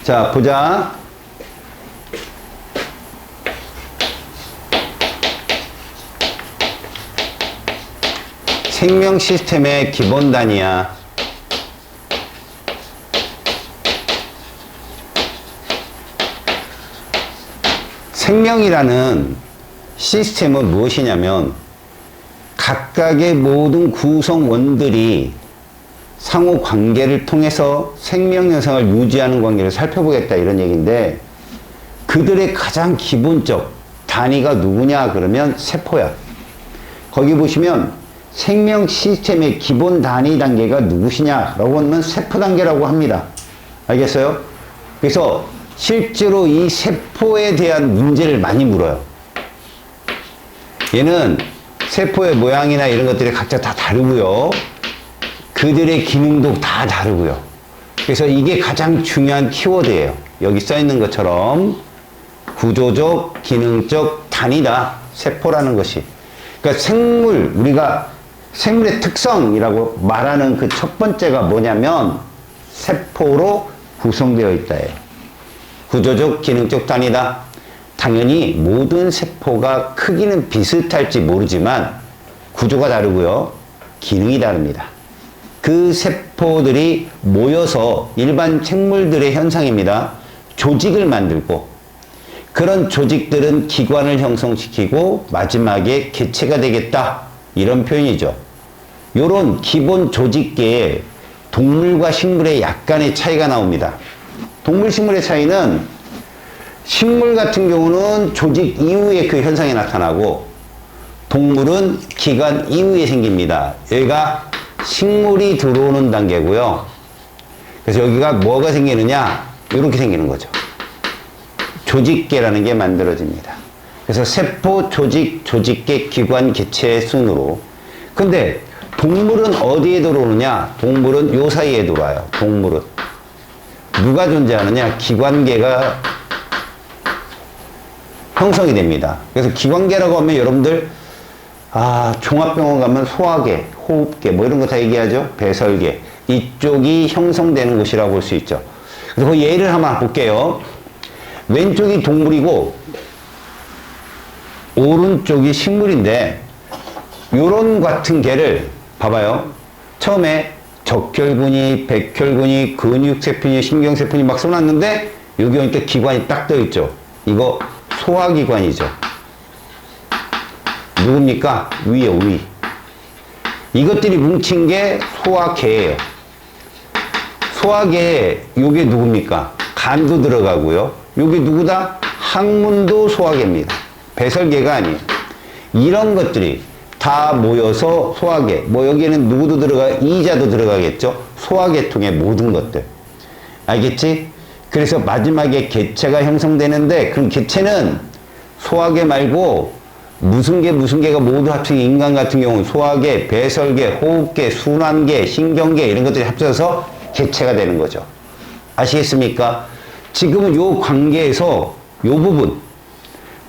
자, 보자. 생명 시스템의 기본 단위야. 생명이라는 시스템은 무엇이냐면 각각의 모든 구성원들이 상호 관계를 통해서 생명 현상을 유지하는 관계를 살펴보겠다 이런 얘기인데, 그들의 가장 기본적 단위가 누구냐 그러면 세포야. 거기 보시면 생명 시스템의 기본 단위 단계가 누구시냐라고 하면 세포 단계라고 합니다. 알겠어요? 그래서 실제로 이 세포에 대한 문제를 많이 물어요. 얘는 세포의 모양이나 이런 것들이 각자 다 다르고요. 그들의 기능도 다 다르고요. 그래서 이게 가장 중요한 키워드예요. 여기 써 있는 것처럼 구조적, 기능적 단위다. 세포라는 것이. 그러니까 생물, 우리가 생물의 특성이라고 말하는 그 첫 번째가 뭐냐면 세포로 구성되어 있다예요. 구조적, 기능적 단위다. 당연히 모든 세포가 크기는 비슷할지 모르지만 구조가 다르고요. 기능이 다릅니다. 그 세포들이 모여서 일반 생물들의 현상입니다. 조직을 만들고, 그런 조직들은 기관을 형성시키고 마지막에 개체가 되겠다. 이런 표현이죠. 요런 기본 조직계에 동물과 식물의 약간의 차이가 나옵니다. 동물, 식물의 차이는 식물 같은 경우는 조직 이후에 그 현상이 나타나고 동물은 기관 이후에 생깁니다. 여기가 식물이 들어오는 단계고요. 그래서 여기가 뭐가 생기느냐? 이렇게 생기는 거죠. 조직계라는 게 만들어집니다. 그래서 세포, 조직, 조직계, 기관, 개체 순으로. 근데 동물은 어디에 들어오느냐? 동물은 요 사이에 들어와요. 동물은. 누가 존재하느냐? 기관계가 형성이 됩니다. 그래서 기관계라고 하면 여러분들 종합병원 가면 소화계, 호흡계 뭐 이런 거 다 얘기하죠. 배설계. 이쪽이 형성되는 곳이라고 볼 수 있죠. 그래서 그 예를 한번 볼게요. 왼쪽이 동물이고 오른쪽이 식물인데, 요런 같은 개를 봐봐요. 처음에 적혈군이, 백혈군이, 근육세포니, 신경세포니 막 써놨는데 여기 오니까 기관이 딱 떠있죠. 이거 소화기관이죠. 누굽니까? 위요, 위. 이것들이 뭉친 게 소화계예요. 소화계에 요게 누굽니까? 간도 들어가고요. 요게 누구다? 항문도 소화계입니다. 배설계가 아니에요. 이런 것들이 다 모여서 소화계. 뭐 여기에는 누구도 들어가, 이자도 들어가겠죠. 소화계통의 모든 것들. 알겠지? 그래서 마지막에 개체가 형성되는데, 그럼 개체는 소화계 말고 무슨 개가 모두 합친 인간 같은 경우는 소화계, 배설계, 호흡계, 순환계, 신경계 이런 것들이 합쳐서 개체가 되는 거죠. 아시겠습니까? 지금은 요 관계에서 요 부분,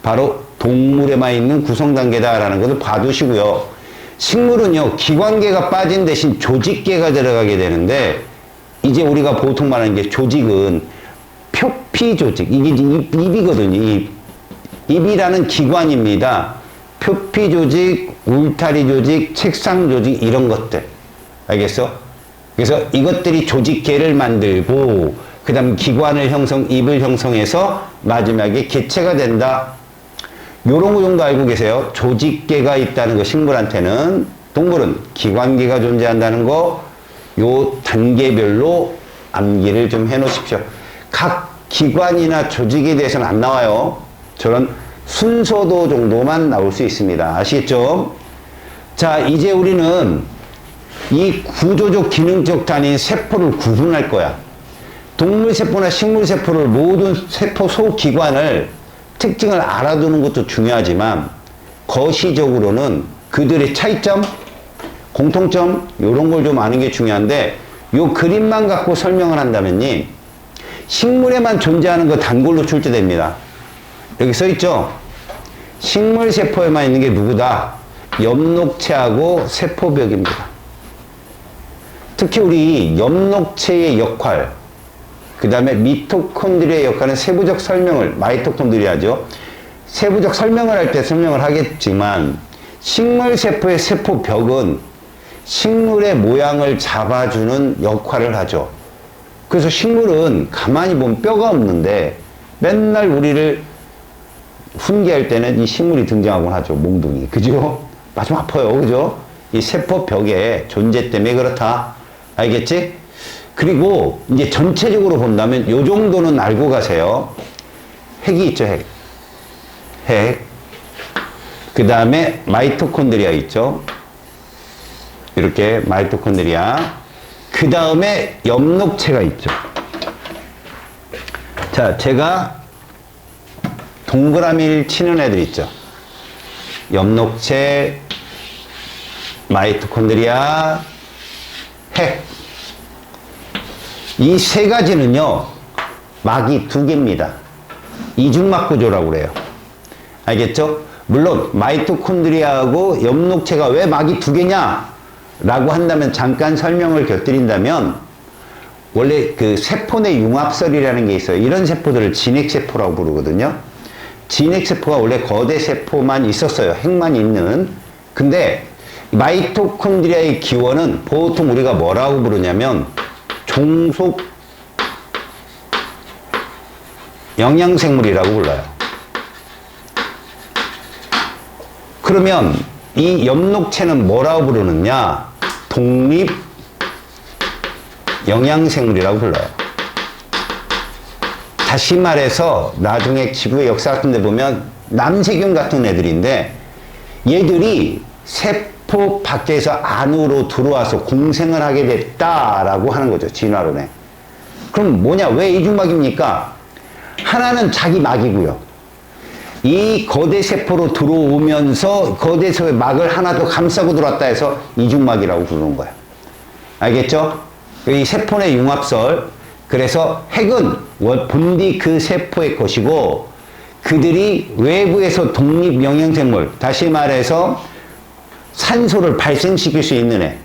바로 동물에만 있는 구성단계다라는 것을 봐두시고요. 식물은요, 기관계가 빠진 대신 조직계가 들어가게 되는데, 이제 우리가 보통 말하는 게 조직은 표피 조직, 이게 입이거든요. 입이라는 기관입니다. 표피 조직, 울타리 조직, 책상 조직 이런 것들. 알겠어? 그래서 이것들이 조직계를 만들고 그 다음 기관을 입을 형성해서 마지막에 개체가 된다. 요런 거 정도 알고 계세요. 조직계가 있다는 거, 식물한테는. 동물은 기관계가 존재한다는 거, 요 단계별로 암기를 좀 해 놓으십시오. 각 기관이나 조직에 대해서는 안 나와요. 저런 순서도 정도만 나올 수 있습니다. 아시겠죠? 자, 이제 우리는 이 구조적, 기능적 단위인 세포를 구분할 거야. 동물세포나 식물세포를 모든 세포 소기관을 특징을 알아두는 것도 중요하지만 거시적으로는 그들의 차이점, 공통점 이런 걸 좀 아는 게 중요한데, 요 그림만 갖고 설명을 한다면요, 식물에만 존재하는 거 단골로 출제됩니다. 여기 써 있죠? 식물세포에만 있는 게 누구다? 엽록체하고 세포벽입니다. 특히 우리 엽록체의 역할, 그 다음에 미토콘드리아의 역할은 세부적 설명을, 마이토콘드리아죠. 세부적 설명을 할 때 설명을 하겠지만, 식물세포의 세포벽은 식물의 모양을 잡아주는 역할을 하죠. 그래서 식물은 가만히 보면 뼈가 없는데 맨날 우리를 훈계할 때는 이 식물이 등장하곤 하죠. 몽둥이. 그죠? 맞으면 아파요. 그죠? 이 세포벽의 존재 때문에 그렇다. 알겠지? 그리고 이제 전체적으로 본다면 요 정도는 알고 가세요. 핵이 있죠, 핵. 핵. 그 다음에 마이토콘드리아 있죠. 이렇게 마이토콘드리아. 그 다음에 엽록체가 있죠. 자, 제가 동그라미를 치는 애들 있죠. 엽록체, 마이토콘드리아, 핵. 이 세 가지는요, 막이 두 개입니다. 이중막 구조라고 그래요. 알겠죠? 물론 마이토콘드리아하고 엽록체가 왜 막이 두 개냐 라고 한다면, 잠깐 설명을 곁들인다면, 원래 그 세포 내 융합설이라는 게 있어요. 이런 세포들을 진핵세포라고 부르거든요. 진핵세포가 원래 거대 세포만 있었어요. 핵만 있는. 근데 마이토콘드리아의 기원은 보통 우리가 뭐라고 부르냐면 종속 영양생물이라고 불러요. 그러면 이 엽록체는 뭐라고 부르느냐? 독립 영양생물이라고 불러요. 다시 말해서 나중에 지구의 역사 같은 데 보면 남세균 같은 애들인데, 얘들이 세포 밖에서 안으로 들어와서 공생을 하게 됐다라고 하는 거죠. 진화론에. 그럼 뭐냐? 왜 이중막입니까? 하나는 자기 막이고요. 이 거대 세포로 들어오면서 거대 세포의 막을 하나 더 감싸고 들어왔다 해서 이중막이라고 부르는 거예요. 알겠죠? 이 세포 내 융합설. 그래서 핵은 본디 그 세포의 것이고, 그들이 외부에서 독립 영양생물, 다시 말해서 산소를 발생시킬 수 있는 애.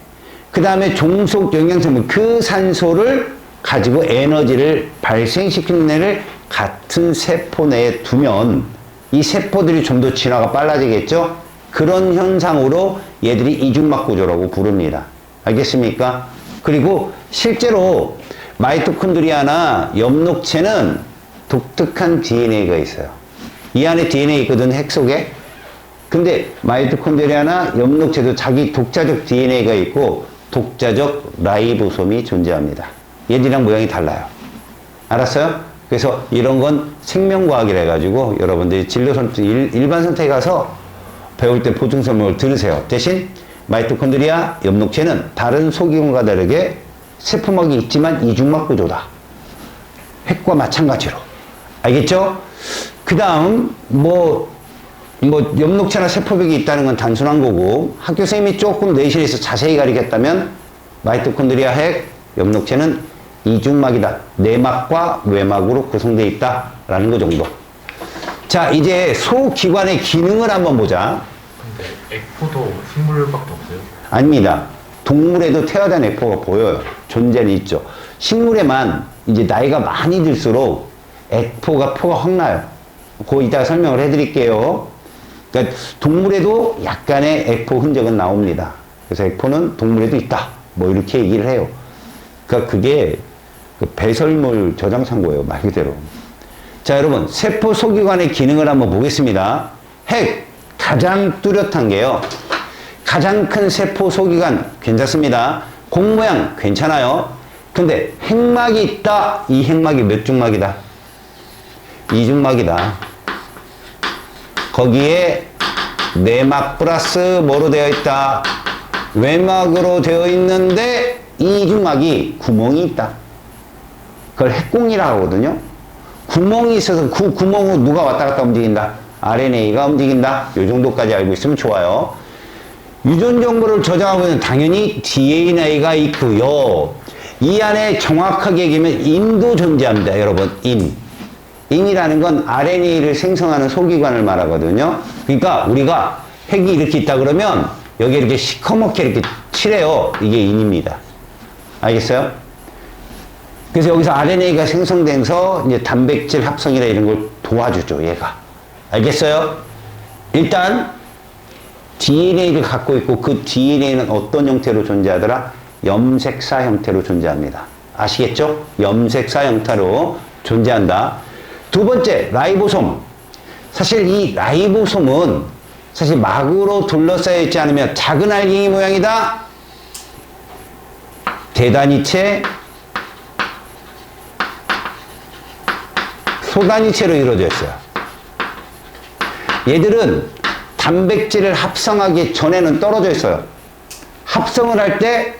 그 다음에 종속 영양생물, 그 산소를 가지고 에너지를 발생시키는 애를 같은 세포 내에 두면 이 세포들이 좀 더 진화가 빨라지겠죠? 그런 현상으로 얘들이 이중막 구조라고 부릅니다. 알겠습니까? 그리고 실제로 마이토콘드리아나 엽록체는 독특한 DNA가 있어요. 이 안에 DNA 있거든, 핵 속에. 근데 마이토콘드리아나 엽록체도 자기 독자적 DNA가 있고 독자적 라이보솜이 존재합니다. 얘들이랑 모양이 달라요. 알았어요? 그래서 이런 건 생명과학이라 해가지고 여러분들이 진로 선택, 일반 선택에 가서 배울 때 보충 설명을 들으세요. 대신 마이토콘드리아, 엽록체는 다른 소기관과 다르게 세포막이 있지만 이중막 구조다. 핵과 마찬가지로. 알겠죠? 그 다음, 엽록체나 세포벽이 있다는 건 단순한 거고, 학교 선생님이 조금 내실에서 자세히 가리겠다면, 마이토콘드리아 핵, 엽록체는 이중막이다. 내막과 외막으로 구성되어 있다. 라는 거 정도. 자, 이제 소기관의 기능을 한번 보자. 근데 액포도 식물밖에 없어요? 아닙니다. 동물에도 태어난 액포가 보여요. 존재는 있죠. 식물에만 이제 나이가 많이 들수록 포가 확 나요. 그거 이따가 설명을 해드릴게요. 그러니까 동물에도 약간의 액포 흔적은 나옵니다. 그래서 액포는 동물에도 있다. 뭐 이렇게 얘기를 해요. 그러니까 그게 그 배설물 저장 창고예요. 말 그대로. 자, 여러분, 세포 소기관의 기능을 한번 보겠습니다. 핵, 가장 뚜렷한 게요. 가장 큰 세포 소기관 괜찮습니다. 공 모양 괜찮아요. 근데 핵막이 있다. 이 핵막이 몇 중막이다? 이중막이다. 거기에 내막 플러스 뭐로 되어 있다? 외막으로 되어 있는데 이 이중막이 구멍이 있다. 그걸 핵공이라고 하거든요. 구멍이 있어서 그 구멍으로 누가 왔다 갔다 움직인다? RNA가 움직인다. 이 정도까지 알고 있으면 좋아요. 유전 정보를 저장하고 있는 당연히 DNA가 있고요. 이 안에 정확하게 얘기하면 인도 존재합니다. 여러분, 인이라는 건 RNA를 생성하는 소기관을 말하거든요. 그러니까 우리가 핵이 이렇게 있다 그러면 여기 이렇게 시커멓게 이렇게 칠해요. 이게 인입니다. 알겠어요? 그래서 여기서 RNA가 생성돼서 이제 단백질 합성이나 이런 걸 도와주죠, 얘가. 알겠어요? 일단 DNA를 갖고 있고 그 DNA는 어떤 형태로 존재하더라? 염색사 형태로 존재합니다. 아시겠죠? 염색사 형태로 존재한다. 두 번째, 라이보솜. 사실 이 라이보솜은 사실 막으로 둘러싸여 있지 않으면 작은 알갱이 모양이다. 대단위체, 소단위체로 이루어져 있어요. 얘들은 단백질을 합성하기 전에는 떨어져 있어요. 합성을 할 때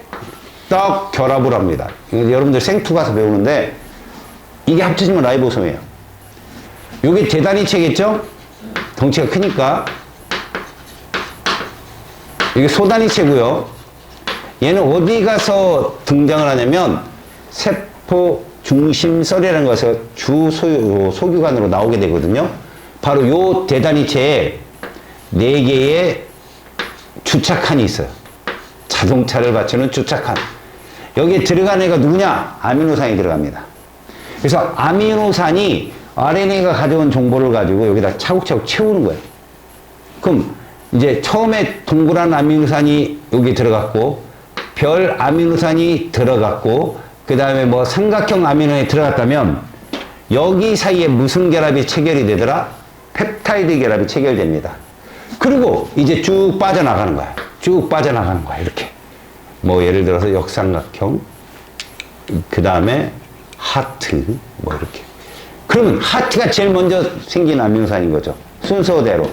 딱 결합을 합니다. 여러분들 생투 가서 배우는데 이게 합쳐지면 라이보솜이에요. 이게 대단위체겠죠? 덩치가 크니까. 이게 소단위체고요. 얘는 어디 가서 등장을 하냐면 세포 중심설이라는 것에서 소규관으로 나오게 되거든요. 바로 요 대단위체에 4개의 주착칸이 있어요. 자동차를 받치는 주착칸. 여기에 들어간 애가 누구냐? 아미노산이 들어갑니다. 그래서 아미노산이 RNA가 가져온 정보를 가지고 여기다 차곡차곡 채우는 거예요. 그럼 이제 처음에 동그란 아미노산이 여기 들어갔고, 별 아미노산이 들어갔고, 그 다음에 뭐 삼각형 아미노산이 들어갔다면 여기 사이에 무슨 결합이 체결이 되더라? 펩타이드 결합이 체결됩니다. 그리고 이제 쭉 빠져나가는 거야. 쭉 빠져나가는 거야. 이렇게. 뭐 예를 들어서 역삼각형, 그 다음에 하트, 뭐 이렇게. 그러면 하트가 제일 먼저 생긴 아미노산인 거죠. 순서대로.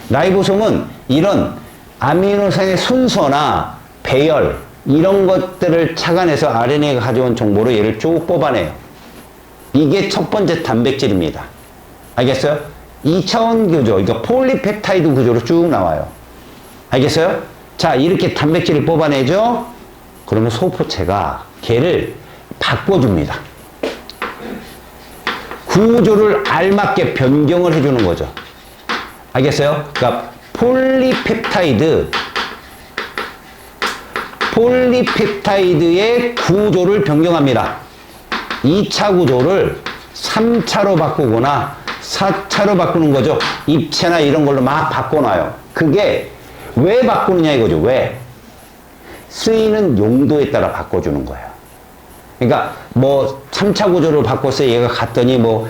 라이보솜은 이런 아미노산의 순서나 배열, 이런 것들을 착안해서 RNA가 가져온 정보로 얘를 쭉 뽑아내요. 이게 첫 번째 단백질입니다. 알겠어요? 2차원 구조, 그러니까 폴리펩타이드 구조로 쭉 나와요. 알겠어요? 자, 이렇게 단백질을 뽑아내죠? 그러면 소포체가 걔를 바꿔줍니다. 구조를 알맞게 변경을 해주는 거죠. 알겠어요? 그러니까 폴리펩타이드의 구조를 변경합니다. 2차 구조를 3차로 바꾸거나 4차로 바꾸는 거죠. 입체나 이런 걸로 막 바꿔놔요. 그게 왜 바꾸느냐 이거죠. 왜? 쓰이는 용도에 따라 바꿔주는 거예요. 그러니까 뭐 3차 구조를 바꿨어요. 얘가 갔더니 뭐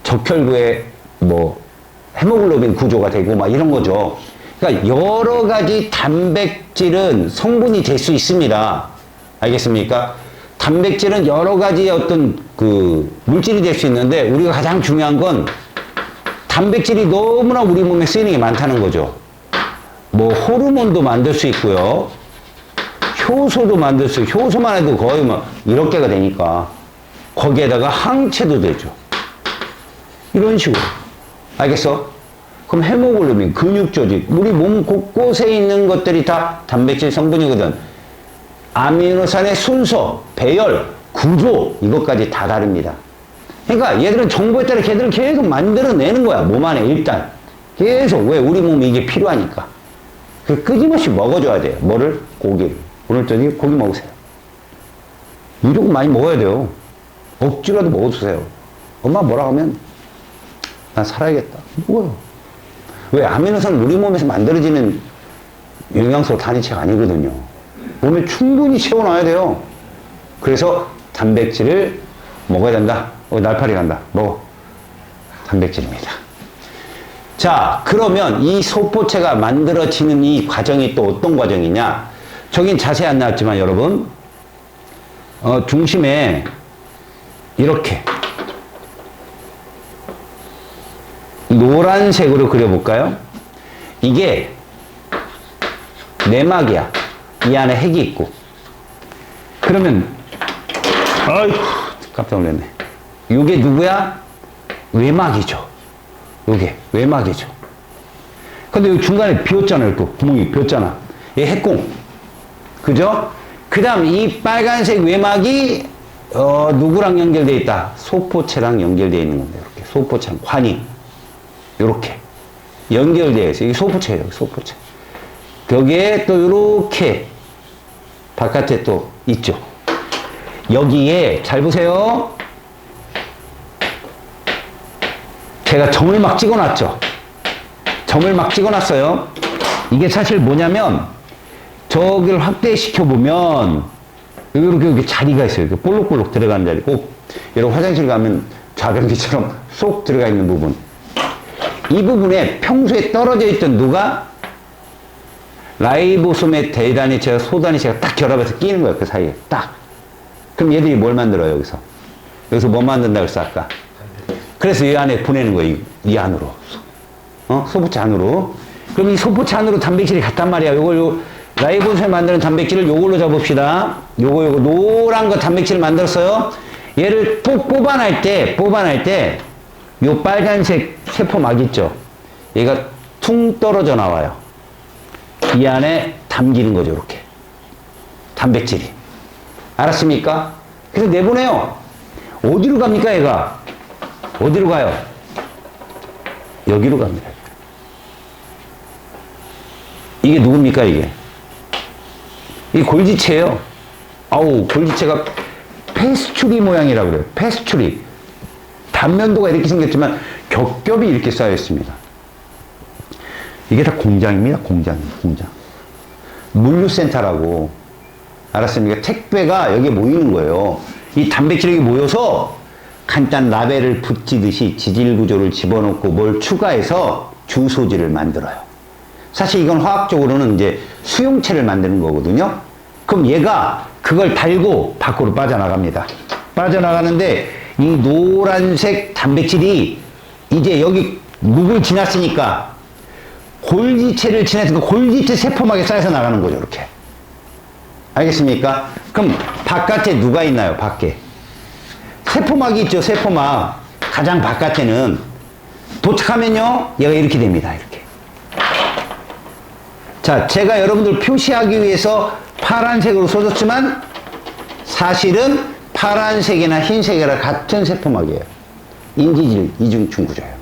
적혈구에 뭐 헤모글로빈 구조가 되고 막 이런 거죠. 그러니까 여러 가지 단백질은 성분이 될 수 있습니다. 알겠습니까? 단백질은 여러 가지의 어떤 그 물질이 될 수 있는데 우리가 가장 중요한 건 단백질이 너무나 우리 몸에 쓰이는 게 많다는 거죠. 뭐 호르몬도 만들 수 있고요. 효소도 만들 수 있고, 효소만 해도 거의 뭐 1억 개가 되니까 거기에다가 항체도 되죠. 이런 식으로. 알겠어? 그럼 헤모글로빈, 근육 조직, 우리 몸 곳곳에 있는 것들이 다 단백질 성분이거든. 아미노산의 순서, 배열, 구조, 이것까지 다 다릅니다. 그러니까 얘들은 정보에 따라 걔들은 계속 만들어내는 거야. 몸 안에 일단. 계속. 왜? 우리 몸이 이게 필요하니까. 그 끊임없이 먹어줘야 돼요. 뭐를? 고기를. 오늘 저녁에 고기 먹으세요. 무조건 많이 먹어야 돼요. 억지로라도 먹어주세요. 엄마 뭐라 하면 난 살아야겠다. 먹어요. 왜? 아미노산은 우리 몸에서 만들어지는 영양소 단위체가 아니거든요. 몸에 충분히 채워놔야 돼요. 그래서 단백질을 먹어야 된다. 날파리 간다. 먹어. 단백질입니다. 자, 그러면 이 소포체가 만들어지는 이 과정이 또 어떤 과정이냐? 저긴 자세히 안 나왔지만 여러분, 중심에 이렇게 노란색으로 그려볼까요? 이게 내막이야. 이 안에 핵이 있고. 그러면, 아이고, 깜짝 놀랐네. 이게 누구야? 외막이죠. 요게 외막이죠. 근데 여기 중간에 비었잖아요. 또 구멍이 비었잖아. 얘 핵공. 그죠? 그 다음 이 빨간색 외막이 누구랑 연결되어 있다? 소포체랑 연결되어 있는 건데, 이렇게 소포체랑 관이 이렇게 연결되어 있어요. 이게 소포체예요. 소포체. 여기에 또 이렇게 바깥에 또 있죠. 여기에 잘 보세요. 제가 점을 막 찍어놨죠. 점을 막 찍어놨어요. 이게 사실 뭐냐면 저기를 확대시켜 보면 이렇게 자리가 있어요. 이렇게 볼록볼록 들어가는 자리. 꼭 여러분 화장실 가면 좌변기처럼 쏙 들어가 있는 부분. 이 부분에 평소에 떨어져 있던 누가 라이보솜의 대단히 제가 소단이 제가 딱 결합해서 끼는 거예요. 그 사이에 딱. 그럼 얘들이 뭘 만들어요? 여기서 뭐 만든다 그랬어 아까? 그래서 이 안에 보내는 거예요. 이 안으로. 소포체 안으로. 그럼 이 소포체 안으로 단백질이 갔단 말이야. 요 라이보솜에 만드는 단백질을 요걸로 잡읍시다. 요거 노란 거 단백질을 만들었어요. 얘를 또 뽑아낼 때 요 빨간색 세포막 있죠. 얘가 퉁 떨어져 나와요. 이 안에 담기는 거죠. 이렇게 단백질이. 알았습니까? 그래서 내보내요. 어디로 갑니까 얘가? 어디로 가요? 여기로 갑니다. 이게 누굽니까 이게? 이 골지체예요. 아우, 골지체가 페스츄리 모양이라고 그래요. 페스츄리. 단면도가 이렇게 생겼지만 겹겹이 이렇게 쌓여 있습니다. 이게 다 공장입니다. 공장. 물류센터라고. 알았습니까? 택배가 여기에 모이는 거예요. 이 단백질이 모여서 간단 라벨을 붙이듯이 지질 구조를 집어넣고 뭘 추가해서 주소지를 만들어요. 사실 이건 화학적으로는 이제 수용체를 만드는 거거든요. 그럼 얘가 그걸 달고 밖으로 빠져나갑니다. 빠져나가는데 이 노란색 단백질이 이제 여기 누굴 지났으니까 골지체를 지나서 골지체 세포막에 쌓여서 나가는 거죠. 이렇게. 알겠습니까? 그럼 바깥에 누가 있나요? 밖에. 세포막이 있죠. 세포막. 가장 바깥에는 도착하면요. 얘가 이렇게 됩니다. 이렇게. 자, 제가 여러분들 표시하기 위해서 파란색으로 써줬지만 사실은 파란색이나 흰색이랑 같은 세포막이에요. 인지질 이중충 구조예요.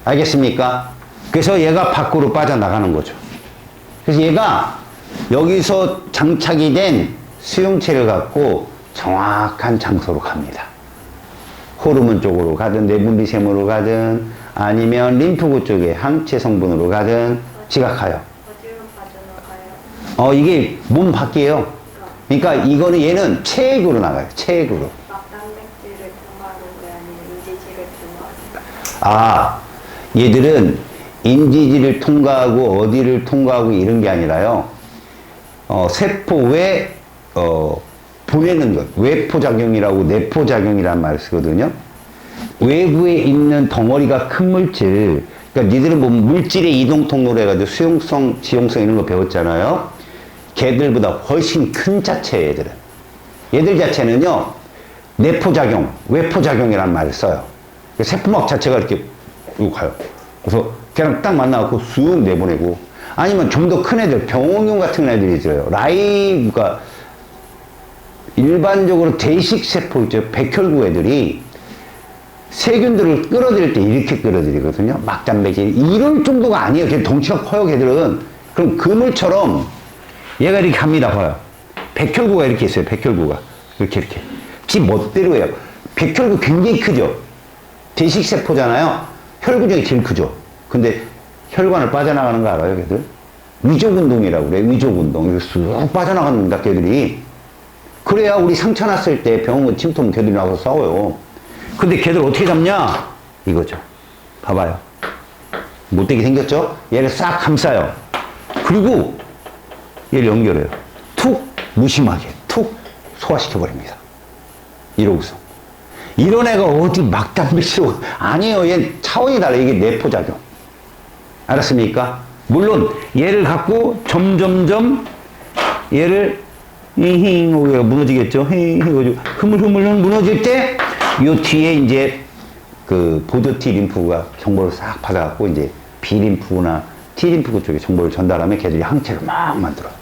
알겠습니까? 그래서 얘가 밖으로 빠져나가는 거죠. 그래서 얘가 여기서 장착이 된 수용체를 갖고 정확한 장소로 갑니다. 호르몬 쪽으로 가든 내분비샘으로 가든 아니면 림프구 쪽에 항체 성분으로 가든 지각하여. 어디로 빠져나가요? 이게 몸 밖이에요. 그러니까 이거는 얘는 체액으로 나가요. 체액으로. 단백질을 통과하는 거야? 아니면 인지질을 통과하는 거야? 얘들은 인지질을 통과하고 어디를 통과하고 이런 게 아니라요. 세포에 보내는 것. 외포작용이라고 내포작용이라는 말을 쓰거든요. 외부에 있는 덩어리가 큰 물질. 그러니까 니들은 뭐 물질의 이동 통로로 해가지고 수용성, 지용성 이런 거 배웠잖아요. 걔들보다 훨씬 큰 자체예요, 얘들은. 얘들 자체는요, 내포작용, 외포작용이라는 말을 써요. 세포막 자체가 이렇게 가요. 그래서 걔랑 딱 만나갖고 쑥 내보내고, 아니면 좀 더 큰 애들, 병원용 같은 애들이 있어요. 라이브가 일반적으로 대식세포 있죠. 백혈구 애들이 세균들을 끌어들일 때 이렇게 끌어들이거든요. 막단백질. 이럴 정도가 아니에요. 걔 덩치가 커요, 걔들은. 그럼 그물처럼 얘가 이렇게 갑니다, 봐요. 백혈구가 이렇게 있어요, 백혈구가. 이렇게. 지 멋대로 해요. 백혈구 굉장히 크죠? 대식세포잖아요. 혈구 중에 제일 크죠? 근데 혈관을 빠져나가는 거 알아요, 걔들? 위족운동이라고 그래, 위족운동. 이거 쑥 빠져나갑니다, 걔들이. 그래야 우리 상처 났을 때 병원 침통 걔들이 나와서 싸워요. 근데 걔들 어떻게 잡냐? 이거죠. 봐봐요. 못되게 생겼죠? 얘를 싹 감싸요. 그리고 얘를 연결해요. 툭 무심하게 툭 소화시켜버립니다. 이러고서 이런 애가 어디 막단백질 아니에요. 얘 차원이 달라. 이게 내포작용. 알았습니까? 물론 얘를 갖고 점점점 얘를 힝 무너지겠죠. 흐물흐물 무너질 때 요 뒤에 이제 그 보드 T 림프가 정보를 싹 받아갖고 이제 B 림프구나 T 림프구 쪽에 정보를 전달하면 걔들이 항체를 막 만들어요.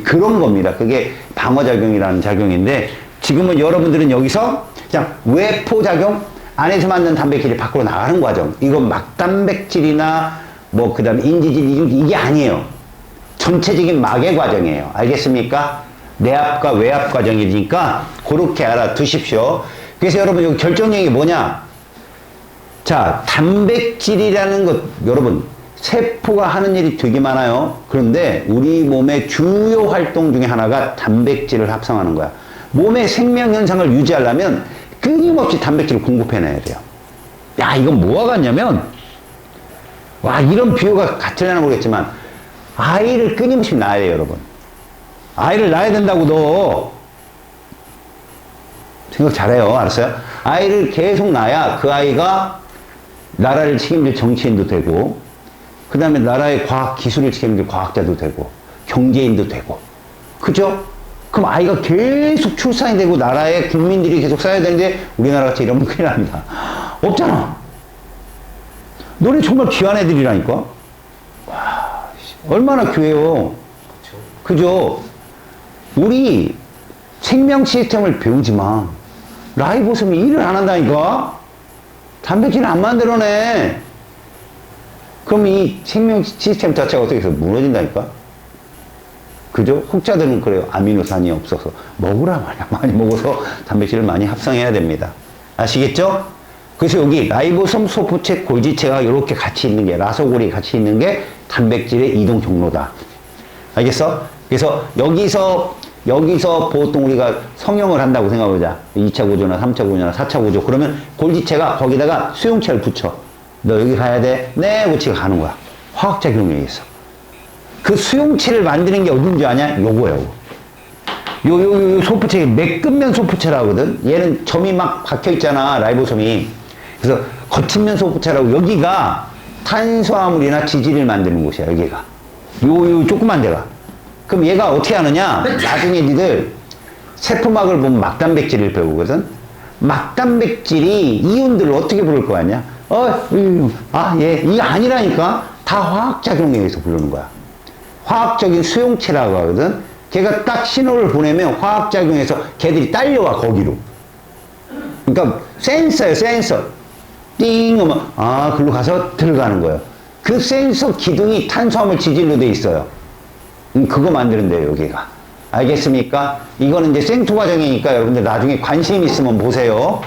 그런 겁니다. 그게 방어작용이라는 작용인데 지금은 여러분들은 여기서 그냥 외포작용 안에서 만든 단백질이 밖으로 나가는 과정. 이건 막단백질이나 뭐 그 다음에 인지질 이게 아니에요. 전체적인 막의 과정이에요. 알겠습니까? 내압과 외압 과정이니까 그렇게 알아두십시오. 그래서 여러분 여기 결정력이 뭐냐? 자, 단백질이라는 것, 여러분 세포가 하는 일이 되게 많아요. 그런데 우리 몸의 주요 활동 중에 하나가 단백질을 합성하는 거야. 몸의 생명 현상을 유지하려면 끊임없이 단백질을 공급해내야 돼요. 야, 이건 뭐가 같냐면, 와, 이런 비유가 같으려나 모르겠지만, 아이를 끊임없이 낳아야 돼요, 여러분. 아이를 낳아야 된다고 너 생각 잘해요. 알았어요? 아이를 계속 낳아야 그 아이가 나라를 책임질 정치인도 되고, 그 다음에 나라의 과학 기술을 책임질 과학자도 되고, 경제인도 되고. 그죠? 그럼 아이가 계속 출산이 되고 나라의 국민들이 계속 쌓여야 되는데 우리나라 같이 이러면 큰일 납니다. 없잖아. 너네 정말 귀한 애들이라니까? 와, 얼마나 귀해요. 그죠? 우리 생명 시스템을 배우지만 라이보솜이 일을 안 한다니까? 단백질을 안 만들어내. 그럼 이 생명 시스템 자체가 어떻게 해서 무너진다니까? 그죠? 혹자들은 그래요. 아미노산이 없어서. 먹으라 말이야. 많이 먹어서 단백질을 많이 합성해야 됩니다. 아시겠죠? 그래서 여기 라이보솜, 소포체, 골지체가 이렇게 같이 있는 게, 라소골이 같이 있는 게 단백질의 이동 경로다. 알겠어? 그래서 여기서 보통 우리가 성형을 한다고 생각해보자. 2차 구조나 3차 구조나 4차 구조. 그러면 골지체가 거기다가 수용체를 붙여. 너 여기 가야 돼? 네, 골지체가 가는 거야. 화학작용에 의해서. 그 수용체를 만드는 게 어딘지 아냐? 요거예요. 요 소포체, 매끈면 소포체라고 하거든? 얘는 점이 막 박혀 있잖아, 라이보솜이. 그래서 거친면 소포체라고, 여기가 탄수화물이나 지질을 만드는 곳이야, 여기가. 요 조그만 데가. 그럼 얘가 어떻게 하느냐? 나중에 니들 세포막을 보면 막단백질을 배우거든? 막단백질이 이온들을 어떻게 부를 거 아니야? 이거 아니라니까? 다 화학작용에 의해서 부르는 거야. 화학적인 수용체라고 하거든? 걔가 딱 신호를 보내면 화학작용해서 걔들이 딸려와, 거기로. 그러니까 센서예요, 센서. 띵 하면, 글로 가서 들어가는 거예요. 그 센서 기둥이 탄수화물 지질로 돼 있어요. 그거 만드는데요, 여기가. 알겠습니까? 이거는 이제 생투 과정이니까 여러분들 나중에 관심 있으면 보세요.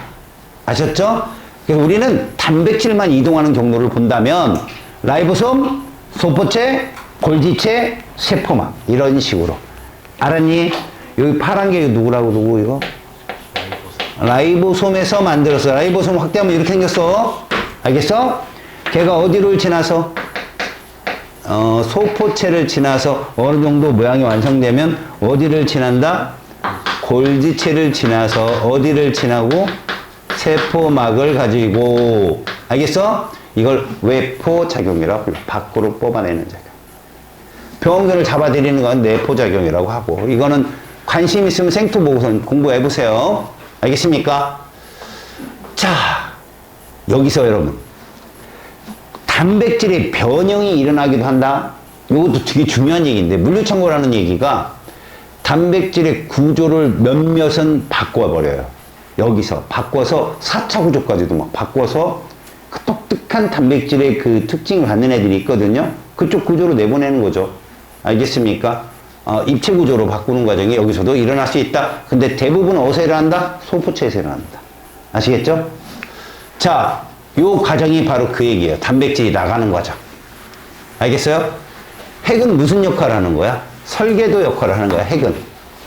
아셨죠? 그래서 우리는 단백질만 이동하는 경로를 본다면, 라이보솜, 소포체, 골지체, 세포막. 이런 식으로. 알았니? 여기 파란 게 누구 이거? 라이보솜에서 만들었어. 라이보솜 확대하면 이렇게 생겼어. 알겠어? 걔가 어디를 지나서? 소포체를 지나서 어느 정도 모양이 완성되면 어디를 지난다? 골지체를 지나서 어디를 지나고? 세포막을 가지고. 알겠어? 이걸 외포작용이라고 불러. 밖으로 뽑아내는 작용. 병원균을 잡아들이는 건 내포작용이라고 하고, 이거는 관심 있으면 생투 보고서 공부해보세요. 알겠습니까? 자, 여기서 여러분, 단백질의 변형이 일어나기도 한다. 이것도 되게 중요한 얘기인데, 물류창고라는 얘기가 단백질의 구조를 몇몇은 바꿔버려요. 여기서 바꿔서 4차 구조까지도 막 바꿔서 그 독특한 단백질의 그 특징을 갖는 애들이 있거든요. 그쪽 구조로 내보내는 거죠. 알겠습니까? 입체 구조로 바꾸는 과정이 여기서도 일어날 수 있다. 근데 대부분 어디서 일어난다? 소포체에서 일어난다. 아시겠죠? 자, 요 과정이 바로 그 얘기예요. 단백질이 나가는 과정. 알겠어요? 핵은 무슨 역할을 하는 거야? 설계도 역할을 하는 거야, 핵은.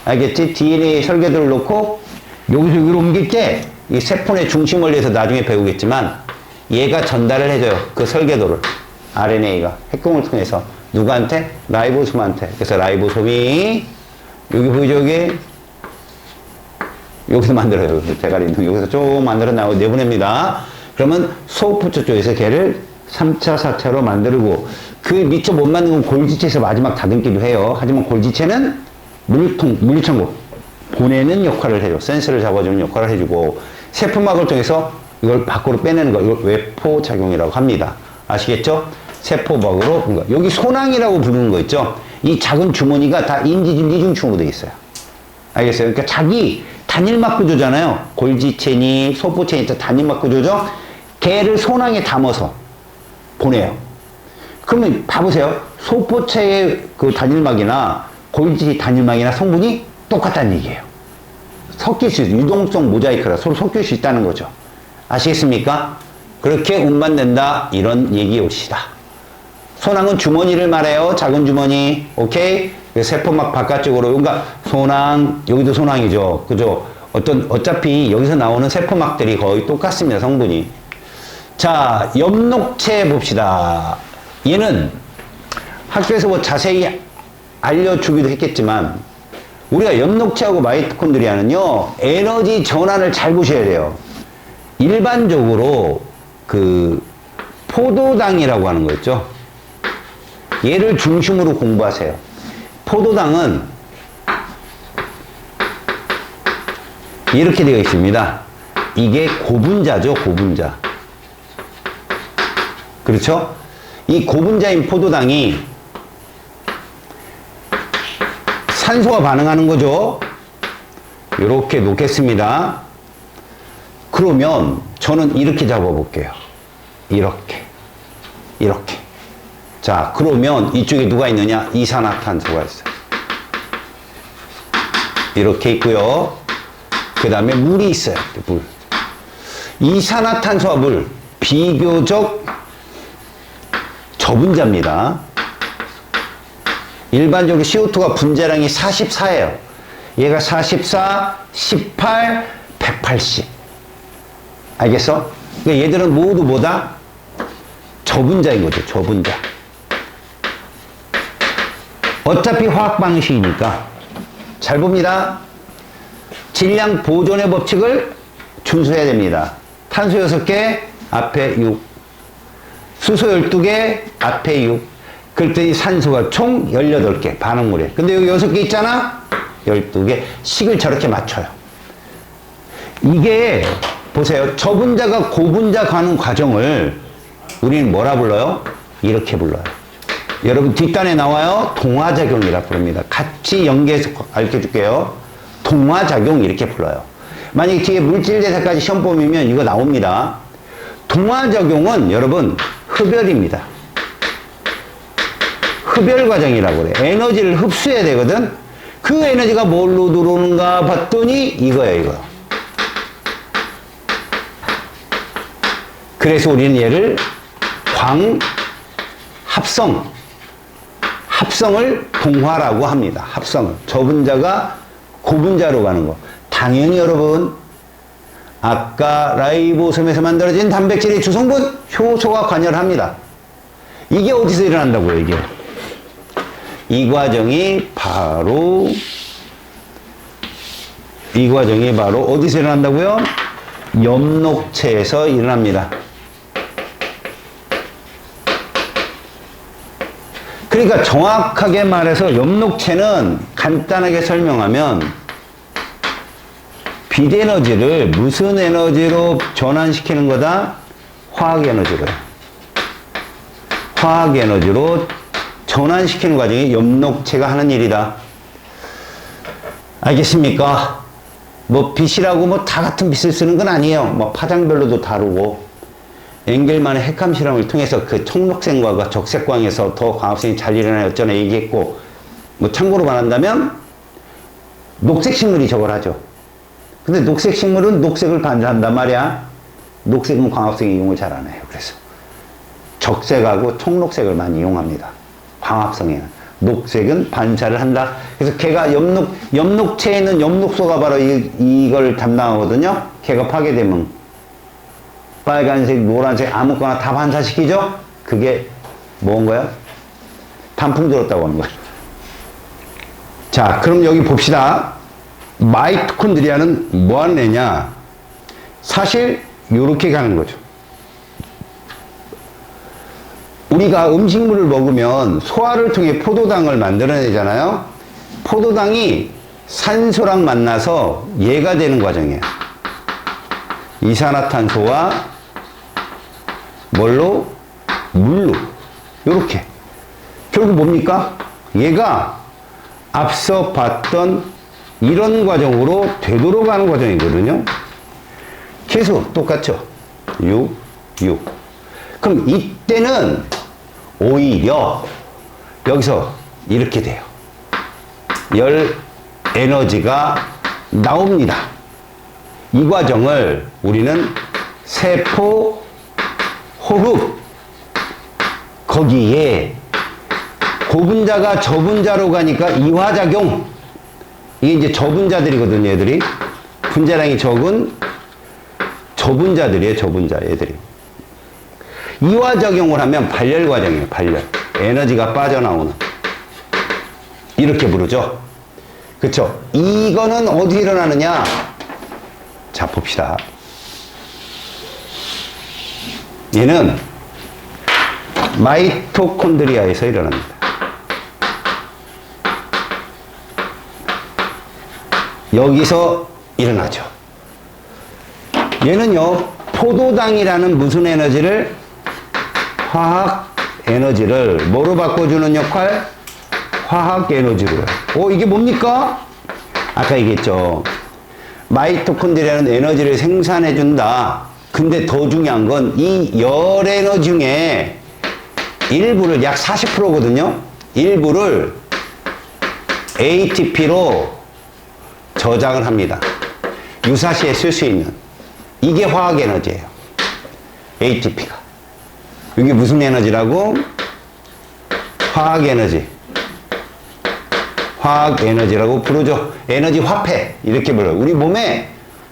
알겠지? DNA 설계도를 놓고 여기서 여기로 옮길 때 이 세포의 중심 원리에서 나중에 배우겠지만 얘가 전달을 해줘요. 그 설계도를. RNA가 핵공을 통해서 누구한테? 라이보솜한테. 그래서 라이보솜이 여기 보이죠? 여기서 만들어요. 대가리 여기서 쭉 만들어 나오고 내보냅니다. 그러면 소포체 쪽에서 걔를 3차, 4차로 만들고, 그 미처 못 만든 건 골지체에서 마지막 다듬기도 해요. 하지만 골지체는 물류창고 보내는 역할을 해줘. 센서를 잡아주는 역할을 해주고, 세포막을 통해서 이걸 밖으로 빼내는 거, 이걸 외포작용이라고 합니다. 아시겠죠? 세포막으로, 여기 소낭이라고 부르는 거 있죠? 이 작은 주머니가 다 인지중, 이중충으로 되어 있어요. 알겠어요? 그러니까 자기 단일막 구조잖아요. 골지체니, 소포체니 단일막 구조죠? 걔를 소낭에 담아서 보내요. 그러면 봐보세요. 소포체의 그 단일막이나 골지 단일막이나 성분이 똑같다는 얘기예요. 섞일 수 있어요. 유동성 모자이크라 서로 섞일 수 있다는 거죠. 아시겠습니까? 그렇게 운만 낸다. 이런 얘기옷이다. 소낭은 주머니를 말해요. 작은 주머니. 오케이? 세포막 바깥쪽으로. 그러니까 소낭, 여기도 소낭이죠. 그죠? 어차피 여기서 나오는 세포막들이 거의 똑같습니다. 성분이. 자, 엽록체 봅시다. 얘는 학교에서 뭐 자세히 알려주기도 했겠지만, 우리가 엽록체하고 마이토콘드리아는요, 에너지 전환을 잘 보셔야 돼요. 일반적으로 그 포도당이라고 하는 거 있죠. 얘를 중심으로 공부하세요. 포도당은 이렇게 되어 있습니다. 이게 고분자죠, 고분자. 그렇죠? 이 고분자인 포도당이 산소와 반응하는 거죠. 이렇게 놓겠습니다. 그러면 저는 이렇게 잡아볼게요. 이렇게. 자, 그러면 이쪽에 누가 있느냐? 이산화탄소가 있어요. 이렇게 있고요. 그 다음에 물이 있어요. 물. 이산화탄소와 물, 비교적 저분자입니다. 일반적으로 CO2가 분자량이 44예요. 얘가 44, 18, 180. 알겠어? 그러니까 얘들은 모두 뭐다? 저분자인 거죠. 저분자. 어차피 화학 방식이니까. 잘 봅니다. 질량 보존의 법칙을 준수해야 됩니다. 탄소 6개, 앞에 6. 수소 12개, 앞에 6. 그랬더니 산소가 총 18개, 반응물에. 근데 여기 6개 있잖아? 12개. 식을 저렇게 맞춰요. 이게, 보세요. 저분자가 고분자 가는 과정을 우리는 뭐라 불러요? 이렇게 불러요. 여러분, 뒷단에 나와요. 동화작용이라 부릅니다. 같이 연계해서 알려줄게요. 동화작용 이렇게 불러요. 만약에 뒤에 물질대사까지 시험 보면 이거 나옵니다. 동화작용은 여러분, 흡열입니다. 흡열 과정이라고 그래. 에너지를 흡수해야 되거든. 그 에너지가 뭘로 들어오는가 봤더니 이거예요, 이거. 그래서 우리는 얘를 합성을 동화라고 합니다. 합성을. 저분자가 고분자로 가는 거. 당연히 여러분, 아까 라이보솜에서 만들어진 단백질의 주성분 효소가 관여를 합니다. 이게 어디서 일어난다고요, 이게? 이 과정이 바로 어디서 일어난다고요? 엽록체에서 일어납니다. 그러니까 정확하게 말해서 엽록체는 간단하게 설명하면 빛에너지를 무슨 에너지로 전환시키는 거다? 화학에너지로. 화학에너지로 전환시키는 과정이 엽록체가 하는 일이다. 알겠습니까? 뭐 빛이라고 뭐 다 같은 빛을 쓰는 건 아니에요. 뭐 파장별로도 다르고. 엥겔만의 핵함 실험을 통해서 그 청록색과 적색광에서 더 광합성이 잘 일어나요. 어쩌나 얘기했고, 뭐 참고로 말한다면 녹색 식물이 저걸 하죠. 근데 녹색 식물은 녹색을 반사한단 말이야. 녹색은 광합성 이용을 잘 안 해요. 그래서 적색하고 청록색을 많이 이용합니다. 광합성에는. 녹색은 반사를 한다. 그래서 걔가 엽록체에 있는 엽록소가 바로 이걸 담당하거든요. 걔가 파괴되면 빨간색, 노란색 아무거나 다 반사시키죠? 그게 뭔가요? 단풍 들었다고 하는 거예요. 자, 그럼 여기 봅시다. 마이토콘드리아는 뭐 하는 애냐? 사실 요렇게 가는 거죠. 우리가 음식물을 먹으면 소화를 통해 포도당을 만들어내잖아요. 포도당이 산소랑 만나서 얘가 되는 과정이에요. 이산화탄소와 뭘로? 물로. 요렇게. 결국 뭡니까? 얘가 앞서 봤던 이런 과정으로 되돌아가는 과정이거든요. 계속 똑같죠? 6. 그럼 이때는 오히려 여기서 이렇게 돼요. 에너지가 나옵니다. 이 과정을 우리는 세포 호흡, 거기에 고분자가 저분자로 가니까 이화작용, 이게 이제 저분자들이거든요. 얘들이 분자량이 적은 저분자들이에요. 저분자 얘들이 이화작용을 하면 발열 과정이에요. 발열, 에너지가 빠져나오는, 이렇게 부르죠. 그쵸? 이거는 어디 일어나느냐? 자, 봅시다. 얘는 마이토콘드리아에서 일어납니다. 여기서 일어나죠. 얘는요, 포도당이라는 무슨 에너지를, 화학 에너지를 뭐로 바꿔주는 역할? 화학 에너지로요. 이게 뭡니까? 아까 얘기했죠. 마이토콘드리아는 에너지를 생산해준다. 근데 더 중요한 건 이 열 에너지 중에 일부를, 약 40%거든요. 일부를 ATP로 저장을 합니다. 유사시에 쓸 수 있는. 이게 화학 에너지예요. ATP가. 이게 무슨 에너지라고? 화학 에너지. 화학 에너지라고 부르죠. 에너지 화폐, 이렇게 불러요. 우리 몸에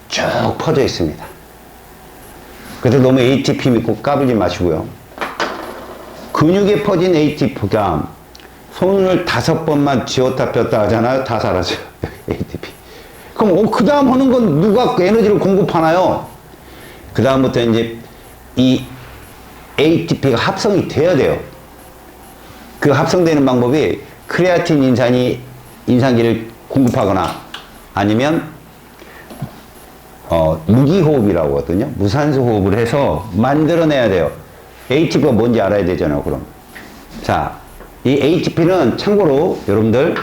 쭉 퍼져 있습니다. 그래서 너무 ATP 믿고 까불지 마시고요. 근육에 퍼진 ATP가 손을 5번만 쥐었다 폈다 하잖아요. 다 사라져요. ATP. 그럼 그 다음 하는 건 누가 에너지를 공급하나요? 그 다음부터 이제 이 ATP가 합성이 돼야 돼요. 그 합성되는 방법이 크레아틴 인산기를 공급하거나 아니면 무기호흡이라고 하거든요. 무산소 호흡을 해서 만들어내야 돼요. ATP가 뭔지 알아야 되잖아요. 그럼 자, 이 ATP는 참고로 여러분들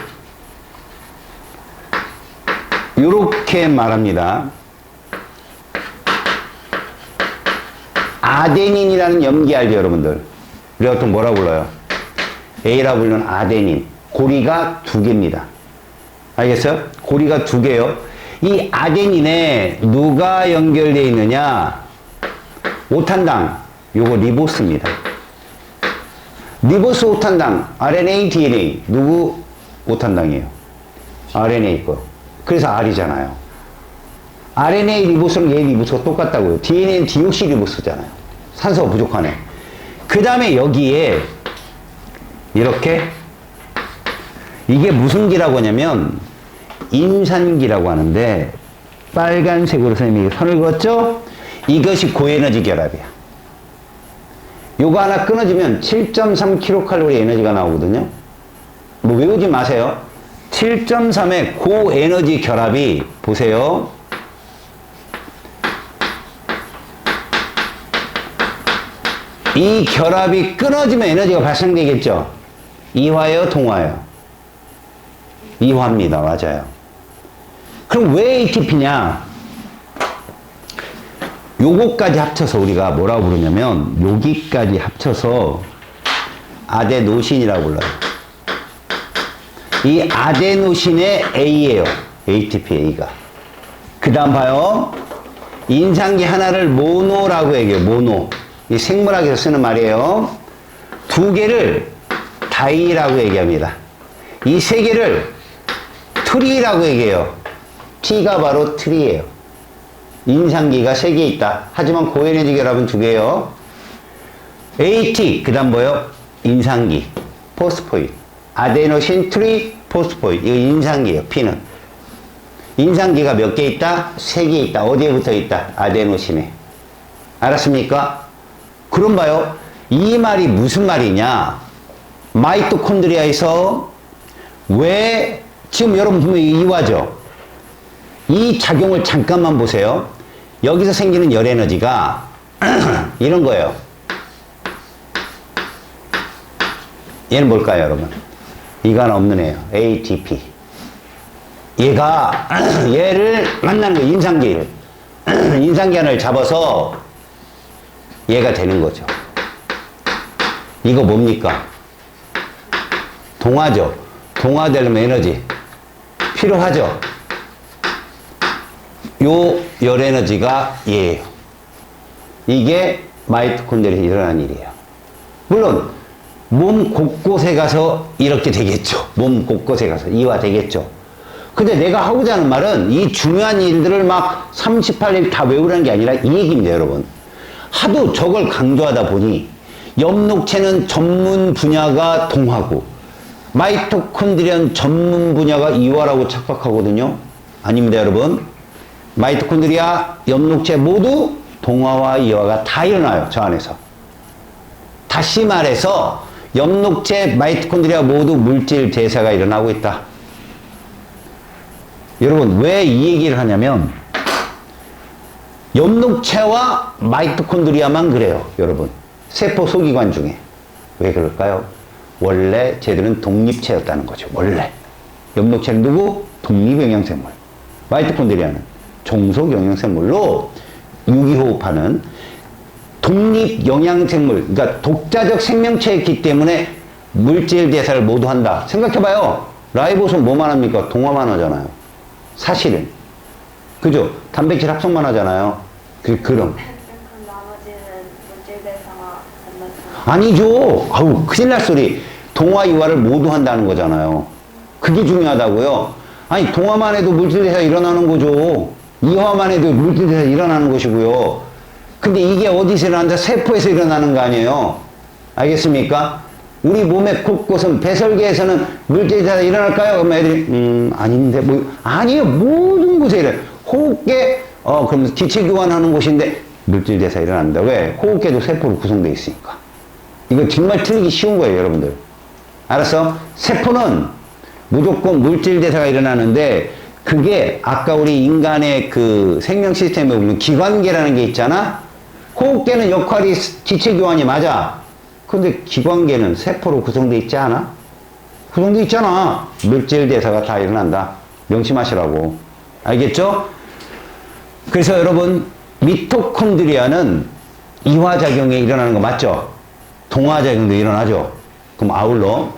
이렇게 말합니다. 아데닌이라는 염기 알죠, 여러분들? 우리가 또 뭐라고 불러요? A라고 불리는 아데닌. 고리가 2개입니다. 알겠어요? 고리가 2개요. 이 아데닌에 누가 연결되어 있느냐? 5탄당. 요거 리보스입니다. 리보스 5탄당. RNA, DNA. 누구 5탄당이에요? RNA 거. 그래서 R이잖아요. RNA 리보스랑 얘 리보스가 똑같다고요. DNA는 디옥시 리보스잖아요. 산소가 부족하네. 그 다음에 여기에 이렇게, 이게 무슨 기라고 하냐면 인산기라고 하는데, 빨간색으로 선생님이 선을 그었죠? 이것이 고에너지 결합이야. 요거 하나 끊어지면 7.3kcal 에너지가 나오거든요. 뭐 외우지 마세요. 7.3의 고에너지 결합이, 보세요. 이 결합이 끊어지면 에너지가 발생되겠죠. 이화예요, 동화예요? 이화입니다. 맞아요. 그럼 왜 ATP냐? 요거까지 합쳐서 우리가 뭐라고 부르냐면, 여기까지 합쳐서 아데노신이라고 불러요. 이 아데노신의 A예요. ATP A가. 그 다음 봐요. 인산기 하나를 모노라고 얘기해요. 모노. 이 생물학에서 쓰는 말이에요. 2개를 다이라고 얘기합니다. 이 3개를 트리라고 얘기해요. T가 바로 트리예요. 인산기가 3개 있다. 하지만 고에너지 결합은 2개예요. AT, 그 다음 뭐요? 인산기, 포스포ид. 아데노신 트리 포스포ид. 이거 인산기예요. P는. 인산기가 몇 개 있다? 3개 있다. 어디에 붙어 있다? 아데노신에. 알았습니까? 그럼 봐요. 이 말이 무슨 말이냐? 마이토콘드리아에서 왜, 지금 여러분 보면 이화죠? 이 작용을 잠깐만 보세요. 여기서 생기는 열 에너지가 이런 거예요. 얘는 뭘까요, 여러분? 이가 하나 없는 애예요. ATP. 얘가 얘를 만나는 거예요. 인산기를. 인산기 하나를 잡아서 얘가 되는 거죠. 이거 뭡니까? 동화죠. 동화되려면 에너지 필요하죠. 요 열에너지가 얘예요. 이게 마이토콘드리아에 일어난 일이에요. 물론 몸 곳곳에 가서 이렇게 되겠죠. 몸 곳곳에 가서 이화되겠죠. 근데 내가 하고자 하는 말은 이 중요한 일들을 막 38일 다 외우라는 게 아니라 이 얘기입니다, 여러분. 하도 저걸 강조하다 보니 엽록체는 전문 분야가 동화고 마이토콘드리아는 전문 분야가 이화라고 착각하거든요. 아닙니다, 여러분. 마이토콘드리아, 엽록체 모두 동화와 이화가 다 일어나요, 저 안에서. 다시 말해서 엽록체, 마이토콘드리아 모두 물질 대사가 일어나고 있다. 여러분, 왜 이 얘기를 하냐면 엽록체와 마이토콘드리아만 그래요, 여러분. 세포 소기관 중에. 왜 그럴까요? 원래 쟤들은 독립체였다는 거죠, 원래. 엽록체는 누구? 독립영양생물. 마이토콘드리아는 종속영양생물로 유기호흡하는 독립영양생물, 그러니까 독자적 생명체였기 때문에 물질 대사를 모두 한다. 생각해봐요. 라이보솜 뭐만 합니까? 동화만 하잖아요. 사실은. 그죠? 단백질 합성만 하잖아요. 그럼. 그럼 나머지는 물질 대사가 안 나타나. 아니죠. 아우, 큰일 날 소리. 동화, 이화를 모두 한다는 거잖아요. 그게 중요하다고요. 아니, 동화만 해도 물질 대사 일어나는 거죠. 이화만 해도 물질 대사 일어나는 것이고요. 근데 이게 어디서 일어난다? 세포에서 일어나는 거 아니에요. 알겠습니까? 우리 몸의 곳곳은 배설계에서는 물질 대사 일어날까요? 그러면 애들이 아닌데 아니에요. 모든 곳에 일어나요. 호흡계 그럼 기체 교환하는 곳인데 물질 대사 일어난다. 왜? 호흡계도 세포로 구성되어 있으니까. 이거 정말 틀리기 쉬운 거예요, 여러분들. 알았어? 세포는 무조건 물질 대사가 일어나는데 그게 아까 우리 인간의 그 생명 시스템에 보면 기관계라는 게 있잖아. 호흡계는 역할이 기체 교환이 맞아. 근데 기관계는 세포로 구성되어 있지 않아? 구성되어 있잖아. 물질 대사가 다 일어난다. 명심하시라고. 알겠죠? 그래서 여러분, 미토콘드리아는 이화작용이 일어나는 거 맞죠? 동화작용도 일어나죠? 그럼 아울러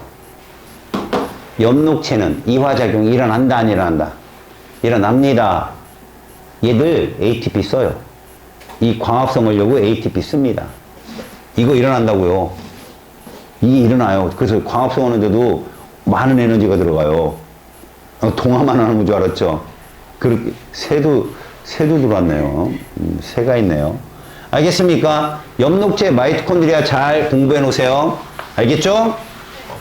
엽록체는 이화작용이 일어난다, 안 일어난다? 일어납니다. 얘들 ATP 써요. 이 광합성을 요구 ATP 씁니다. 이거 일어난다고요. 이게 일어나요. 그래서 광합성 하는데도 많은 에너지가 들어가요. 동화만 하는 줄 알았죠? 그렇게 새도 들어왔네요. 새가 있네요. 알겠습니까? 엽록체 마이토콘드리아 잘 공부해 놓으세요. 알겠죠?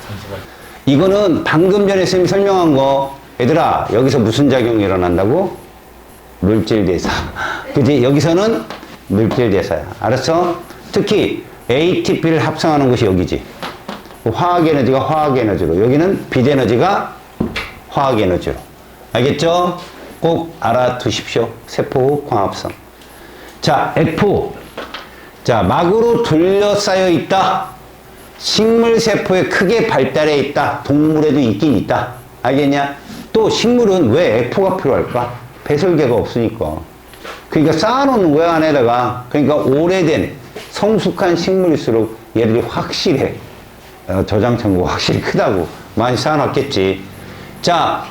잠시만요. 이거는 방금 전에 선생님이 설명한 거. 얘들아, 여기서 무슨 작용이 일어난다고? 물질 대사. 그지? 여기서는 물질 대사야. 알았어? 특히 ATP를 합성하는 곳이 여기지. 화학 에너지가 화학 에너지로, 여기는 빛 에너지가 화학 에너지로. 알겠죠? 꼭 알아두십시오. 세포 광합성. 자, F. 자, 막으로 둘러싸여 있다. 식물 세포에 크게 발달해 있다. 동물에도 있긴 있다. 알겠냐? 또 식물은 왜 F가 필요할까? 배설계가 없으니까. 그러니까 쌓아놓는 거야, 안에다가. 그러니까 오래된 성숙한 식물일수록 얘들이 확실해. 저장 창고가 확실히 크다고. 많이 쌓아놨겠지. 자,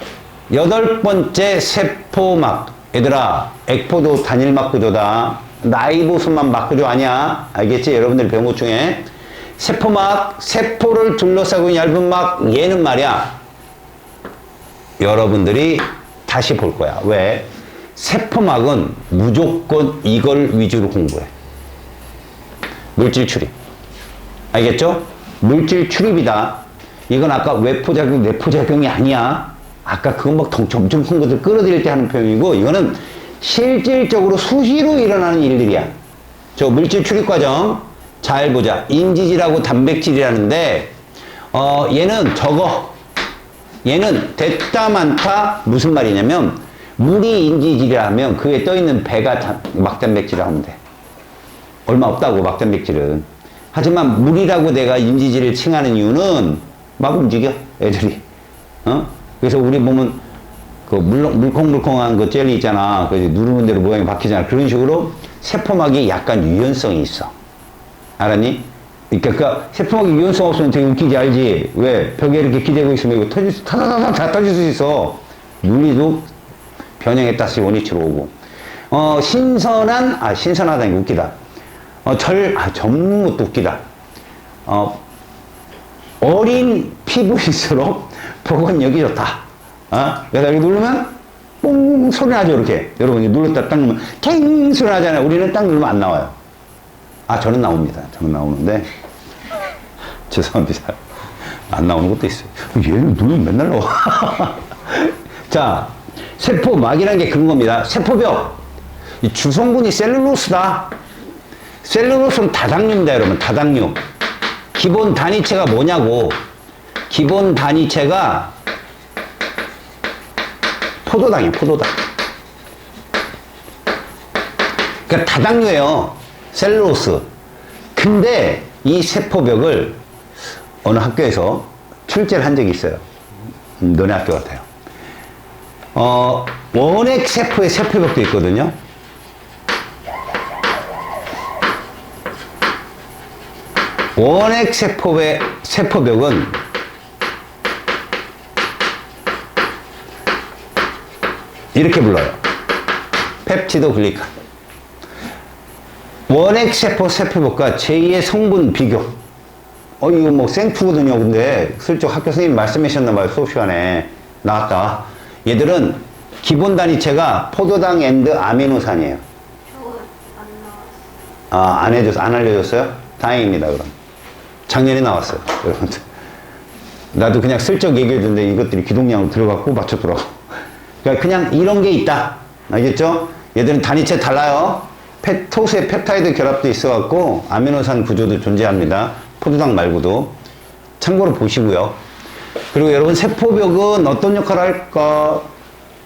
8번째 세포막. 얘들아, 액포도 단일막 구조다. 라이보솜만 막 구조 아니야. 알겠지? 여러분들 배운 것 중에. 세포막, 세포를 둘러싸고 있는 얇은 막, 얘는 말이야. 여러분들이 다시 볼 거야. 왜? 세포막은 무조건 이걸 위주로 공부해. 물질 출입. 알겠죠? 물질 출입이다. 이건 아까 외포작용, 내포작용이 아니야. 아까 그건 막 점점 큰 것을 끌어들일 때 하는 표현이고, 이거는 실질적으로 수시로 일어나는 일들이야. 저 물질 출입 과정 잘 보자. 인지질하고 단백질이라는데, 얘는 적어. 얘는 됐다 많다 무슨 말이냐면, 물이 인지질이라 하면 그에 떠있는 배가 막단백질이라 하면 돼. 얼마 없다고, 막단백질은. 하지만 물이라고 내가 인지질을 칭하는 이유는 막 움직여, 애들이. 그래서 우리 보면 그 물컹물컹한 그 젤리 있잖아. 그 누르는 대로 모양이 바뀌잖아. 그런 식으로 세포막이 약간 유연성이 있어. 알았니? 그러니까 세포막이 유연성 없으면 되게 웃기지, 알지? 왜? 벽에 이렇게 기대고 있으면 이거 타다다다 다 터질 수 있어. 물리도 변형에 따라서 원위치로 오고. 신선하다니 웃기다. 젊은 것도 웃기다. 어린 피부일수록 복원력이 좋다. 그래서 여기 누르면 뽕 소리 나죠, 이렇게. 여러분, 눌렀다 딱 누르면 탱 소리 나잖아요. 우리는 딱 누르면 안 나와요. 저는 나옵니다. 저는 나오는데. 죄송합니다. 안 나오는 것도 있어요. 얘는 누르면 맨날 나와. 자, 세포막이라는 게 그런 겁니다. 세포벽. 이 주성분이 셀룰로스다. 셀룰로스는 다당류입니다, 여러분. 다당류. 기본 단위체가 뭐냐고. 기본 단위체가 포도당이에요, 포도당. 그러니까 다당류예요. 셀룰로스. 근데 이 세포벽을 어느 학교에서 출제를 한 적이 있어요. 너네 학교 같아요. 원액 세포의 세포벽도 있거든요. 원액 세포의 세포벽은 이렇게 불러요. 펩티도 글리칸. 원액 세포 세포벽과 제2의 성분 비교. 이거 뭐 생투거든요. 근데 슬쩍 학교 선생님 말씀하셨나봐요. 수업 시간에 나왔다. 얘들은 기본 단위체가 포도당 앤드 아미노산이에요. 저안 나왔어요. 안 알려줬어요? 다행입니다, 그럼. 작년에 나왔어요, 여러분들. 나도 그냥 슬쩍 얘기해줬는데 이것들이 기동량으로 들어갔고 맞췄더라고. 그러니까 그냥 이런 게 있다. 알겠죠? 얘들은 단위체 달라요. 토수의 펩타이드 결합도 있어갖고 아미노산 구조도 존재합니다. 포도당 말고도. 참고로 보시고요. 그리고 여러분, 세포벽은 어떤 역할을 할까?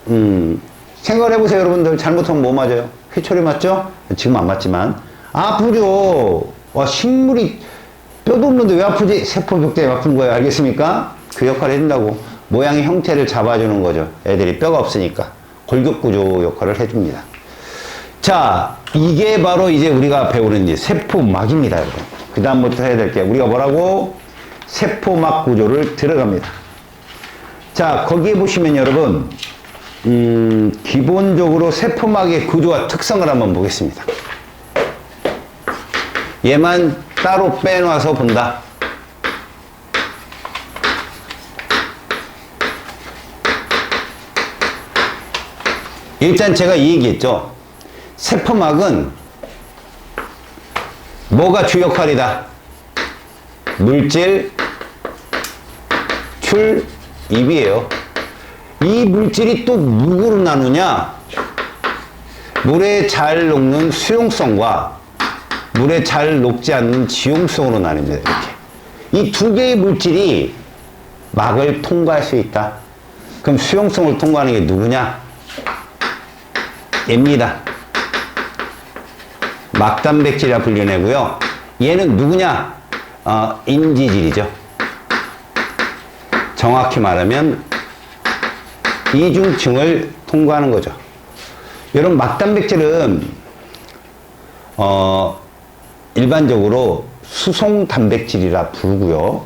생각을 해보세요, 여러분들. 잘못하면 뭐 맞아요? 회초리 맞죠? 지금 안 맞지만. 아프죠? 식물이 뼈도 없는데 왜 아프지? 세포벽 때문에 아픈 거예요. 알겠습니까? 그 역할을 해준다고. 모양의 형태를 잡아주는 거죠. 애들이 뼈가 없으니까. 골격구조 역할을 해줍니다. 자, 이게 바로 이제 우리가 배우는 이제 세포막입니다, 여러분. 그 다음부터 해야 될 게 우리가 뭐라고? 세포막 구조를 들어갑니다. 자, 거기에 보시면 여러분, 기본적으로 세포막의 구조와 특성을 한번 보겠습니다. 얘만 따로 빼놔서 본다. 일단 제가 이 얘기했죠. 세포막은 뭐가 주 역할이다? 물질, 출입이에요. 이 물질이 또 누구로 나누냐? 물에 잘 녹는 수용성과 물에 잘 녹지 않는 지용성으로 나뉩니다. 이렇게. 이 두 개의 물질이 막을 통과할 수 있다. 그럼 수용성을 통과하는 게 누구냐? 얘입니다. 막단백질이라 불려내고요. 얘는 누구냐? 인지질이죠. 정확히 말하면 이중층을 통과하는 거죠. 여러분, 막단백질은 일반적으로 수송 단백질이라 부르고요.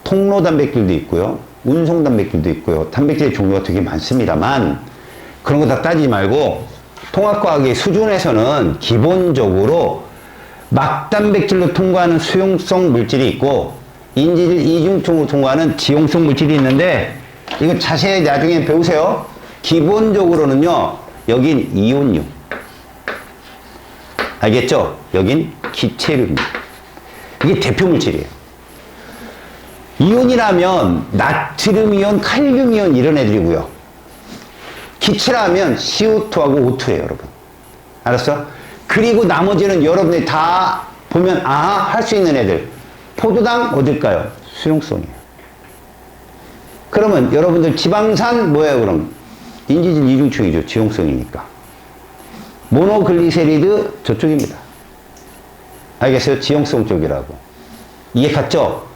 통로 단백질도 있고요. 운송 단백질도 있고요. 단백질의 종류가 되게 많습니다만 그런 거 다 따지지 말고 통합과학의 수준에서는 기본적으로 막단백질로 통과하는 수용성 물질이 있고 인지질 이중층으로 통과하는 지용성 물질이 있는데 이거 자세히 나중에 배우세요. 기본적으로는요. 여긴 이온류. 알겠죠? 여긴 기체류입니다. 이게 대표 물질이에요. 이온이라면 나트륨 이온, 칼륨 이온 이런 애들이고요. 기체라면 CO2하고 O2예요, 여러분. 알았어? 그리고 나머지는 여러분이 다 보면 할 수 있는 애들. 포도당 어딜까요? 수용성이에요. 그러면 여러분들 지방산 뭐예요, 그럼? 인지질 이중층이죠. 지용성이니까. 모노글리세리드 저쪽입니다. 알겠어요? 지용성 쪽이라고. 이해 갔죠?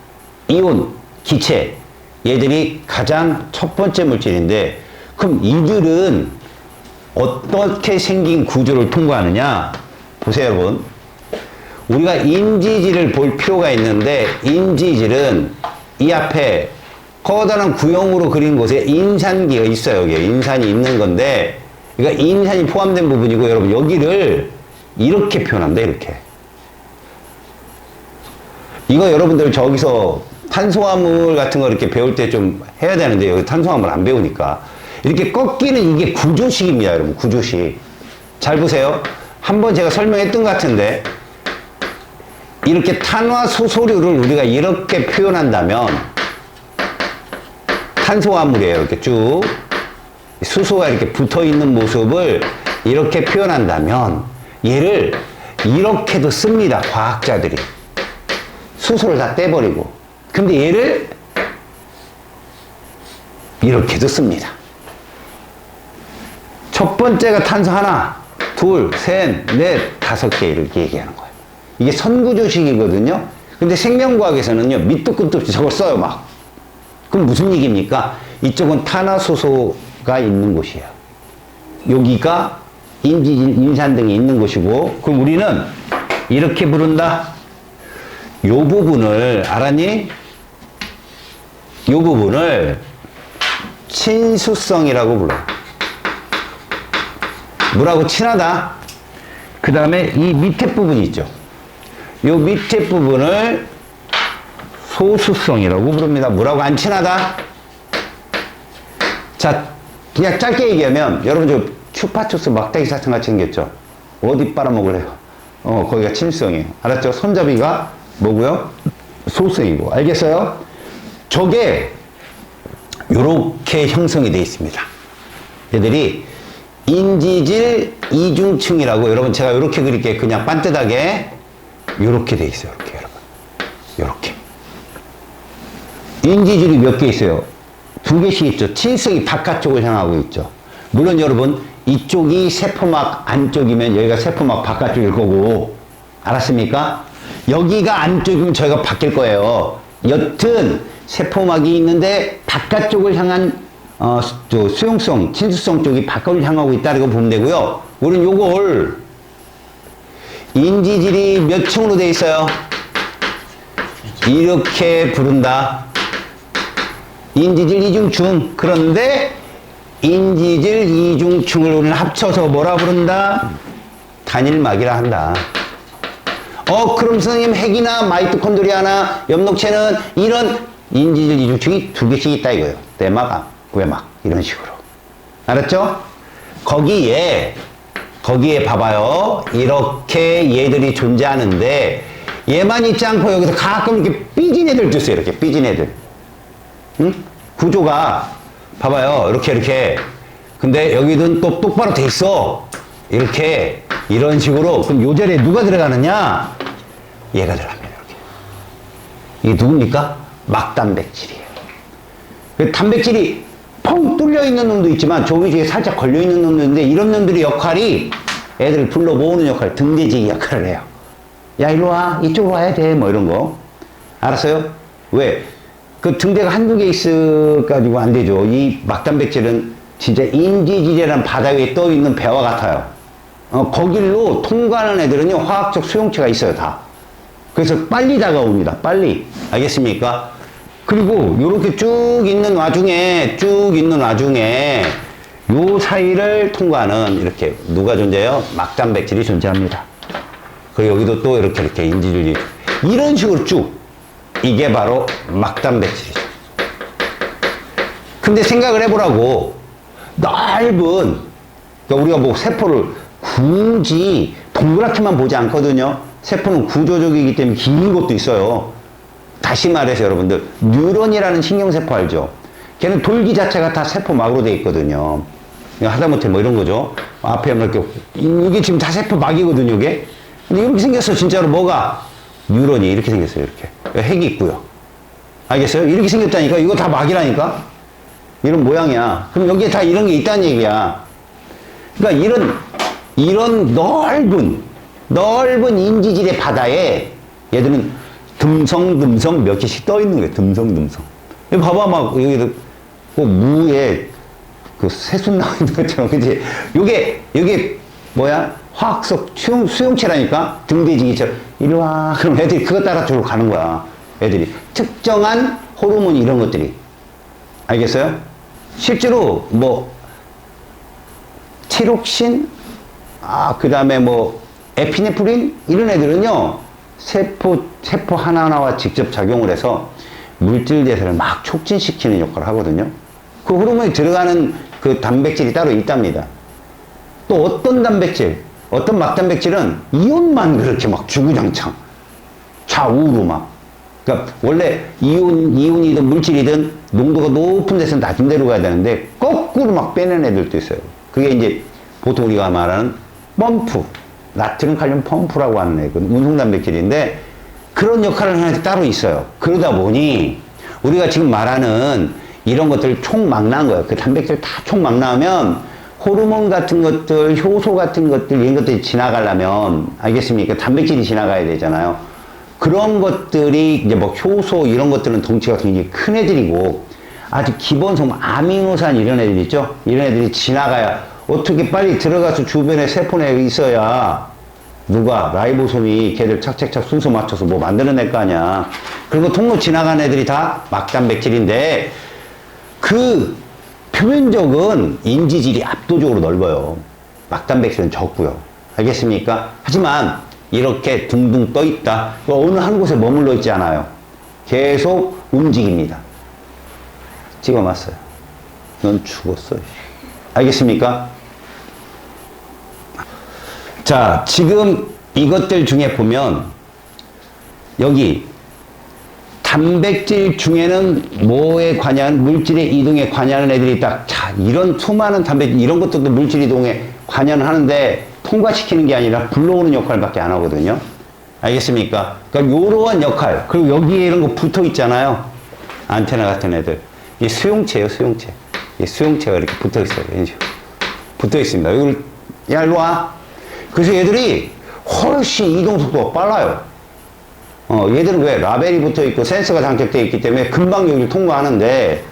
이온, 기체. 얘들이 가장 첫 번째 물질인데 그럼 이들은 어떻게 생긴 구조를 통과하느냐? 보세요, 여러분. 우리가 인지질을 볼 필요가 있는데 인지질은 이 앞에 커다란 구형으로 그린 곳에 인산기가 있어요. 여기에 인산이 있는 건데, 그러니까 인산이 포함된 부분이고, 여러분 여기를 이렇게 표현합니다. 이렇게. 이거 여러분들 저기서 탄수화물 같은 거 이렇게 배울 때 좀 해야 되는데, 여기 탄수화물 안 배우니까. 이렇게 꺾이는 이게 구조식입니다. 여러분, 구조식. 잘 보세요. 한번 제가 설명했던 것 같은데, 이렇게 탄화수소류를 우리가 이렇게 표현한다면, 탄수화물이에요. 이렇게 쭉. 수소가 이렇게 붙어 있는 모습을 이렇게 표현한다면, 얘를 이렇게도 씁니다. 과학자들이. 수소를 다 떼버리고. 근데 얘를 이렇게도 씁니다. 첫 번째가 탄소 하나, 둘, 셋, 넷, 5개 이렇게 얘기하는 거예요. 이게 선구조식이거든요. 근데 생명과학에서는요, 밑도 끝도 없이 저걸 써요, 막. 그럼 무슨 얘기입니까? 이쪽은 탄화수소가 있는 곳이에요. 여기가 인산 등이 있는 곳이고, 그럼 우리는 이렇게 부른다. 요 부분을, 알았니? 요 부분을 친수성이라고 불러요. 물하고 친하다. 그 다음에 이 밑에 부분이 있죠. 요 밑에 부분을 소수성이라고 부릅니다. 물하고 안 친하다. 자, 그냥 짧게 얘기하면, 여러분 저 추파추스 막대기 사탕 같이 생겼죠? 어디 빨아먹으래요? 거기가 친수성이에요. 알았죠? 손잡이가 뭐고요? 소수성이고. 알겠어요? 저게 요렇게 형성이 되어 있습니다. 얘들이 인지질 이중층이라고, 여러분 제가 요렇게 그릴게요. 그냥 반듯하게 요렇게 되어 있어요. 이렇게 여러분. 요렇게. 인지질이 몇 개 있어요? 2개씩 있죠. 친수성이 바깥쪽을 향하고 있죠. 물론 여러분 이쪽이 세포막 안쪽이면 여기가 세포막 바깥쪽일 거고, 알았습니까? 여기가 안쪽이면 저희가 바뀔 거예요. 여튼 세포막이 있는데 바깥쪽을 향한 수용성, 친수성 쪽이 바깥을 향하고 있다고 보면 되고요. 우리는 요걸 인지질이 몇 층으로 되어 있어요? 이렇게 부른다. 인지질 이중층. 그런데 인지질 이중층을 우리는 합쳐서 뭐라 부른다? 단일막이라 한다. 그럼 선생님 핵이나 마이토콘드리아나 엽록체는 이런 인지질 이중층이 2개씩 있다 이거예요. 내막, 외막 이런 식으로. 알았죠? 거기에 봐봐요. 이렇게 얘들이 존재하는데 얘만 있지 않고 여기서 가끔 이렇게 삐진 애들 주세요. 이렇게 삐진 애들. 응? 구조가 봐봐요. 이렇게. 근데 여기는 또 똑바로 돼 있어. 이렇게 이런 식으로. 그럼 요 자리에 누가 들어가느냐? 얘가 들어갑니다. 이렇게. 이게 누굽니까? 막단백질이에요. 단백질이 펑 뚫려 있는 놈도 있지만 저기 중에 살짝 걸려 있는 놈도 있는데, 이런 놈들의 역할이 애들을 불러 모으는 역할, 등대지기 역할을 해요. 야, 일로 와. 이쪽으로 와야 돼. 뭐 이런 거. 알았어요? 왜? 그 등대가 한두 개 있어가지고 안 되죠. 이 막단백질은 진짜 인지질이라는 바다 위에 떠 있는 배와 같아요. 거길로 통과하는 애들은요, 화학적 수용체가 있어요, 다. 그래서 빨리 다가옵니다. 빨리. 알겠습니까? 그리고 요렇게 쭉 있는 와중에 요 사이를 통과하는, 이렇게 누가 존재해요? 막단백질이 존재합니다. 그리고 여기도 또 이렇게 인지질이 이런 식으로 쭉, 이게 바로 막단백질이죠. 근데 생각을 해보라고. 넓은, 그러니까 우리가 뭐 세포를 굳이 동그랗게만 보지 않거든요. 세포는 구조적이기 때문에 긴 것도 있어요. 다시 말해서 여러분들, 뉴런이라는 신경세포 알죠? 걔는 돌기 자체가 다 세포막으로 되어 있거든요. 하다못해 뭐 이런 거죠. 앞에 뭐 이렇게, 이게 지금 다 세포막이거든요, 이게. 근데 이렇게 생겼어, 진짜로. 뭐가? 뉴런이 이렇게 생겼어요, 이렇게. 핵이 있고요. 알겠어요? 이렇게 생겼다니까? 이거 다 막이라니까? 이런 모양이야. 그럼 여기에 다 이런 게 있다는 얘기야. 그러니까 이런 넓은 인지질의 바다에 얘들은 듬성듬성 몇 개씩 떠 있는 거예요. 듬성듬성. 여기 봐봐, 막, 여기도 꼭 무에 그 새순 나와 있는 것처럼, 그치? 요게 뭐야? 화학적 수용체라니까? 등대지기처럼. 이리 와. 그럼 애들이 그거 따라 저로 가는 거야. 애들이. 특정한 호르몬 이런 것들이. 알겠어요? 실제로 뭐 티록신, 그 다음에 뭐 에피네프린 이런 애들은요 세포 하나하나와 직접 작용을 해서 물질 대사를 막 촉진시키는 역할을 하거든요. 그 호르몬이 들어가는 그 단백질이 따로 있답니다. 또 어떤 단백질, 어떤 막단백질은 이온만 그렇게 막 주구장창 좌우로 막, 그러니까 원래 이온이든 물질이든 농도가 높은 데서 낮은 데로 가야 되는데 거꾸로 막 빼는 애들도 있어요. 그게 이제 보통 우리가 말하는 펌프, 나트륨 칼륨 펌프라고 하는 애, 그 운송 단백질인데 그런 역할을 하는 애들이 따로 있어요. 그러다 보니 우리가 지금 말하는 이런 것들 총 막 나온 거예요. 그 단백질 다 총 막 나오면 호르몬 같은 것들, 효소 같은 것들, 이런 것들이 지나가려면, 알겠습니까? 단백질이 지나가야 되잖아요. 그런 것들이, 이제 뭐 효소, 이런 것들은 덩치가 굉장히 큰 애들이고, 아주 기본성, 아미노산 이런 애들 있죠? 이런 애들이 지나가야, 어떻게 빨리 들어가서 주변에 세포 내에 있어야, 누가, 라이보솜이 걔들 착착착 순서 맞춰서 뭐 만들어낼 거 아니야. 그리고 통로 지나간 애들이 다 막단백질인데, 그, 표면적은 인지질이 압도적으로 넓어요. 막단백질은 적고요. 알겠습니까? 하지만 이렇게 둥둥 떠 있다. 어느 한 곳에 머물러 있지 않아요. 계속 움직입니다. 찍어놨어요. 넌 죽었어. 알겠습니까? 자, 지금 이것들 중에 보면 여기 단백질 중에는 뭐에 관여한, 물질의 이동에 관여하는 애들이 딱, 자, 이런 수많은 단백질, 이런 것들도 물질 이동에 관여는 하는데 통과시키는 게 아니라 불러오는 역할밖에 안 하거든요. 알겠습니까? 그러니까 요러한 역할, 그리고 여기에 이런 거 붙어 있잖아요. 안테나 같은 애들. 이 수용체예요, 수용체. 이 수용체가 이렇게 붙어 있어요. 이런 식으로. 붙어 있습니다. 이걸, 야, 일로 와. 그래서 얘들이 훨씬 이동 속도가 빨라요. 얘들은 왜? 라벨이 붙어 있고 센서가 장착되어 있기 때문에 금방 여기를 통과하는데,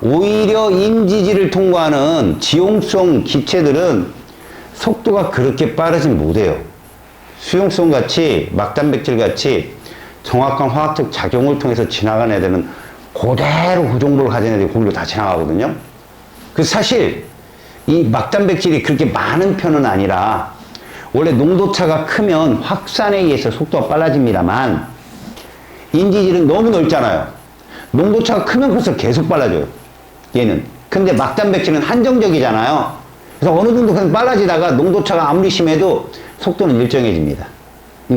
오히려 인지질을 통과하는 지용성 기체들은 속도가 그렇게 빠르진 못해요. 수용성 같이, 막단백질 같이 정확한 화학적 작용을 통해서 지나간 애들은 그대로 그 정보를 가진 애들이 거기로 다 지나가거든요. 그래서 사실 이 막단백질이 그렇게 많은 편은 아니라 원래 농도차가 크면 확산에 의해서 속도가 빨라집니다만 인지질은 너무 넓잖아요. 농도차가 크면 클수록 계속 빨라져요. 얘는. 근데 막단백질은 한정적이잖아요. 그래서 어느 정도 그냥 빨라지다가 농도차가 아무리 심해도 속도는 일정해집니다.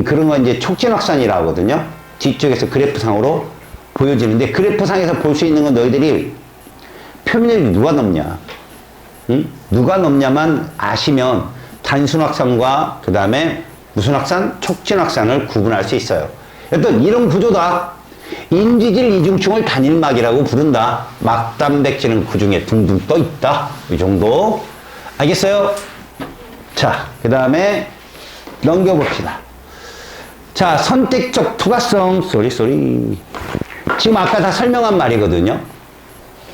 그런 건 이제 촉진 확산이라고 하거든요. 뒤쪽에서 그래프상으로 보여지는데 그래프상에서 볼 수 있는 건 너희들이 표면력이 누가 넘냐, 응? 누가 넘냐만 아시면 단순 확산과 그 다음에 무슨 확산? 촉진 확산을 구분할 수 있어요. 어떤 이런 구조다. 인지질 이중충을 단일막이라고 부른다. 막단백질은 그 중에 둥둥 떠 있다. 이 정도. 알겠어요? 자, 그 다음에 넘겨봅시다. 자, 선택적 투과성. 쏘리. 지금 아까 다 설명한 말이거든요.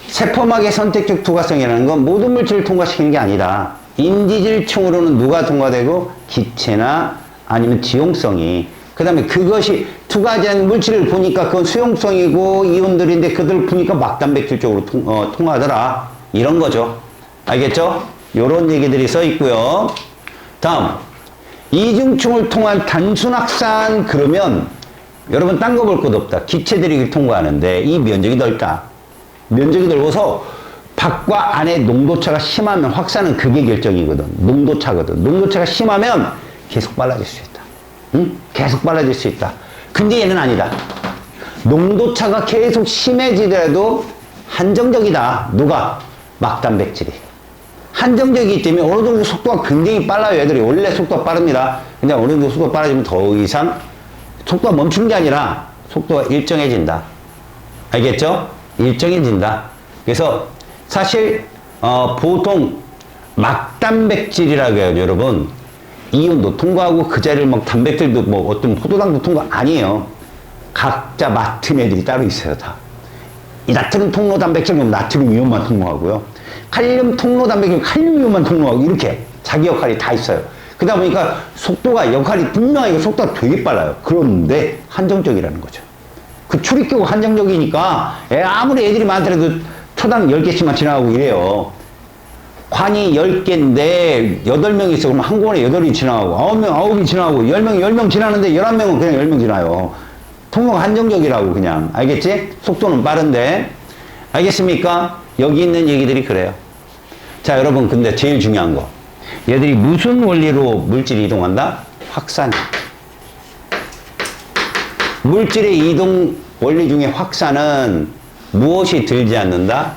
세포막의 선택적 투과성이라는 건 모든 물질을 통과시키는 게 아니다. 인지질층으로는 누가 통과되고 기체나 아니면 지용성이, 그 다음에 그것이 투과된 물질을 보니까 그건 수용성이고 이온들인데 그들 보니까 막단백질 쪽으로 통하더라. 이런 거죠. 알겠죠? 요런 얘기들이 써 있고요. 다음, 이중층을 통한 단순 확산. 그러면 여러분 딴 거 볼 것도 없다. 기체들이 통과하는데 이 면적이 넓다. 면적이 넓어서 밖과 안의 농도차가 심하면 확산은 그게 결정이거든. 농도차거든. 농도차가 심하면 계속 빨라질 수 있다. 응? 계속 빨라질 수 있다. 근데 얘는 아니다. 농도차가 계속 심해지더라도 한정적이다. 누가? 막단백질이. 한정적이기 때문에 어느 정도 속도가 굉장히 빨라요. 애들이 원래 속도가 빠릅니다. 근데 어느 정도 속도가 빨라지면 더 이상 속도가 멈추는 게 아니라 속도가 일정해진다. 알겠죠? 일정해진다. 그래서 사실 보통 막단백질이라고 해요, 여러분. 이온도 통과하고 그 자리를 막 단백질도 뭐 어떤 포도당도 통과 아니에요. 각자 맡은 애들이 따로 있어요, 다. 이 나트륨 통로 단백질은 나트륨 이온만 통로하고요. 칼륨 통로 단백질은 칼륨 이온만 통로하고 이렇게 자기 역할이 다 있어요. 그러다 보니까 속도가 역할이 분명하게 속도가 되게 빨라요. 그런데 한정적이라는 거죠. 그 출입구가 한정적이니까 아무리 애들이 많더라도 초당 10개씩만 지나가고 이래요. 관이 10개인데 8명이 있어. 그럼 한 권에 8이 지나가고 9이 지나가고 10명 지나는데 11명은 그냥 10명 지나요. 통로가 한정적이라고 그냥. 알겠지? 속도는 빠른데. 알겠습니까? 여기 있는 얘기들이 그래요. 자, 여러분, 근데 제일 중요한 거. 얘들이 무슨 원리로 물질이 이동한다? 확산. 물질의 이동 원리 중에 확산은 무엇이 들지 않는다?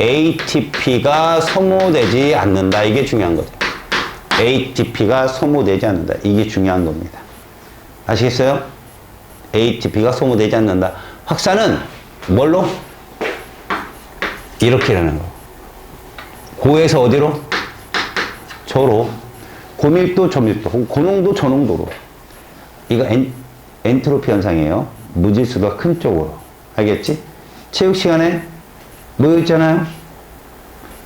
ATP가 소모되지 않는다. 이게 중요한 거죠. ATP가 소모되지 않는다. 이게 중요한 겁니다. 아시겠어요? ATP가 소모되지 않는다. 확산은 뭘로? 이렇게라는 거. 고에서 어디로? 저로. 고밀도, 저밀도. 고농도, 저농도로. 이거 엔트로피 현상이에요. 무질서가 큰 쪽으로. 알겠지? 체육 시간에 모여 있잖아요.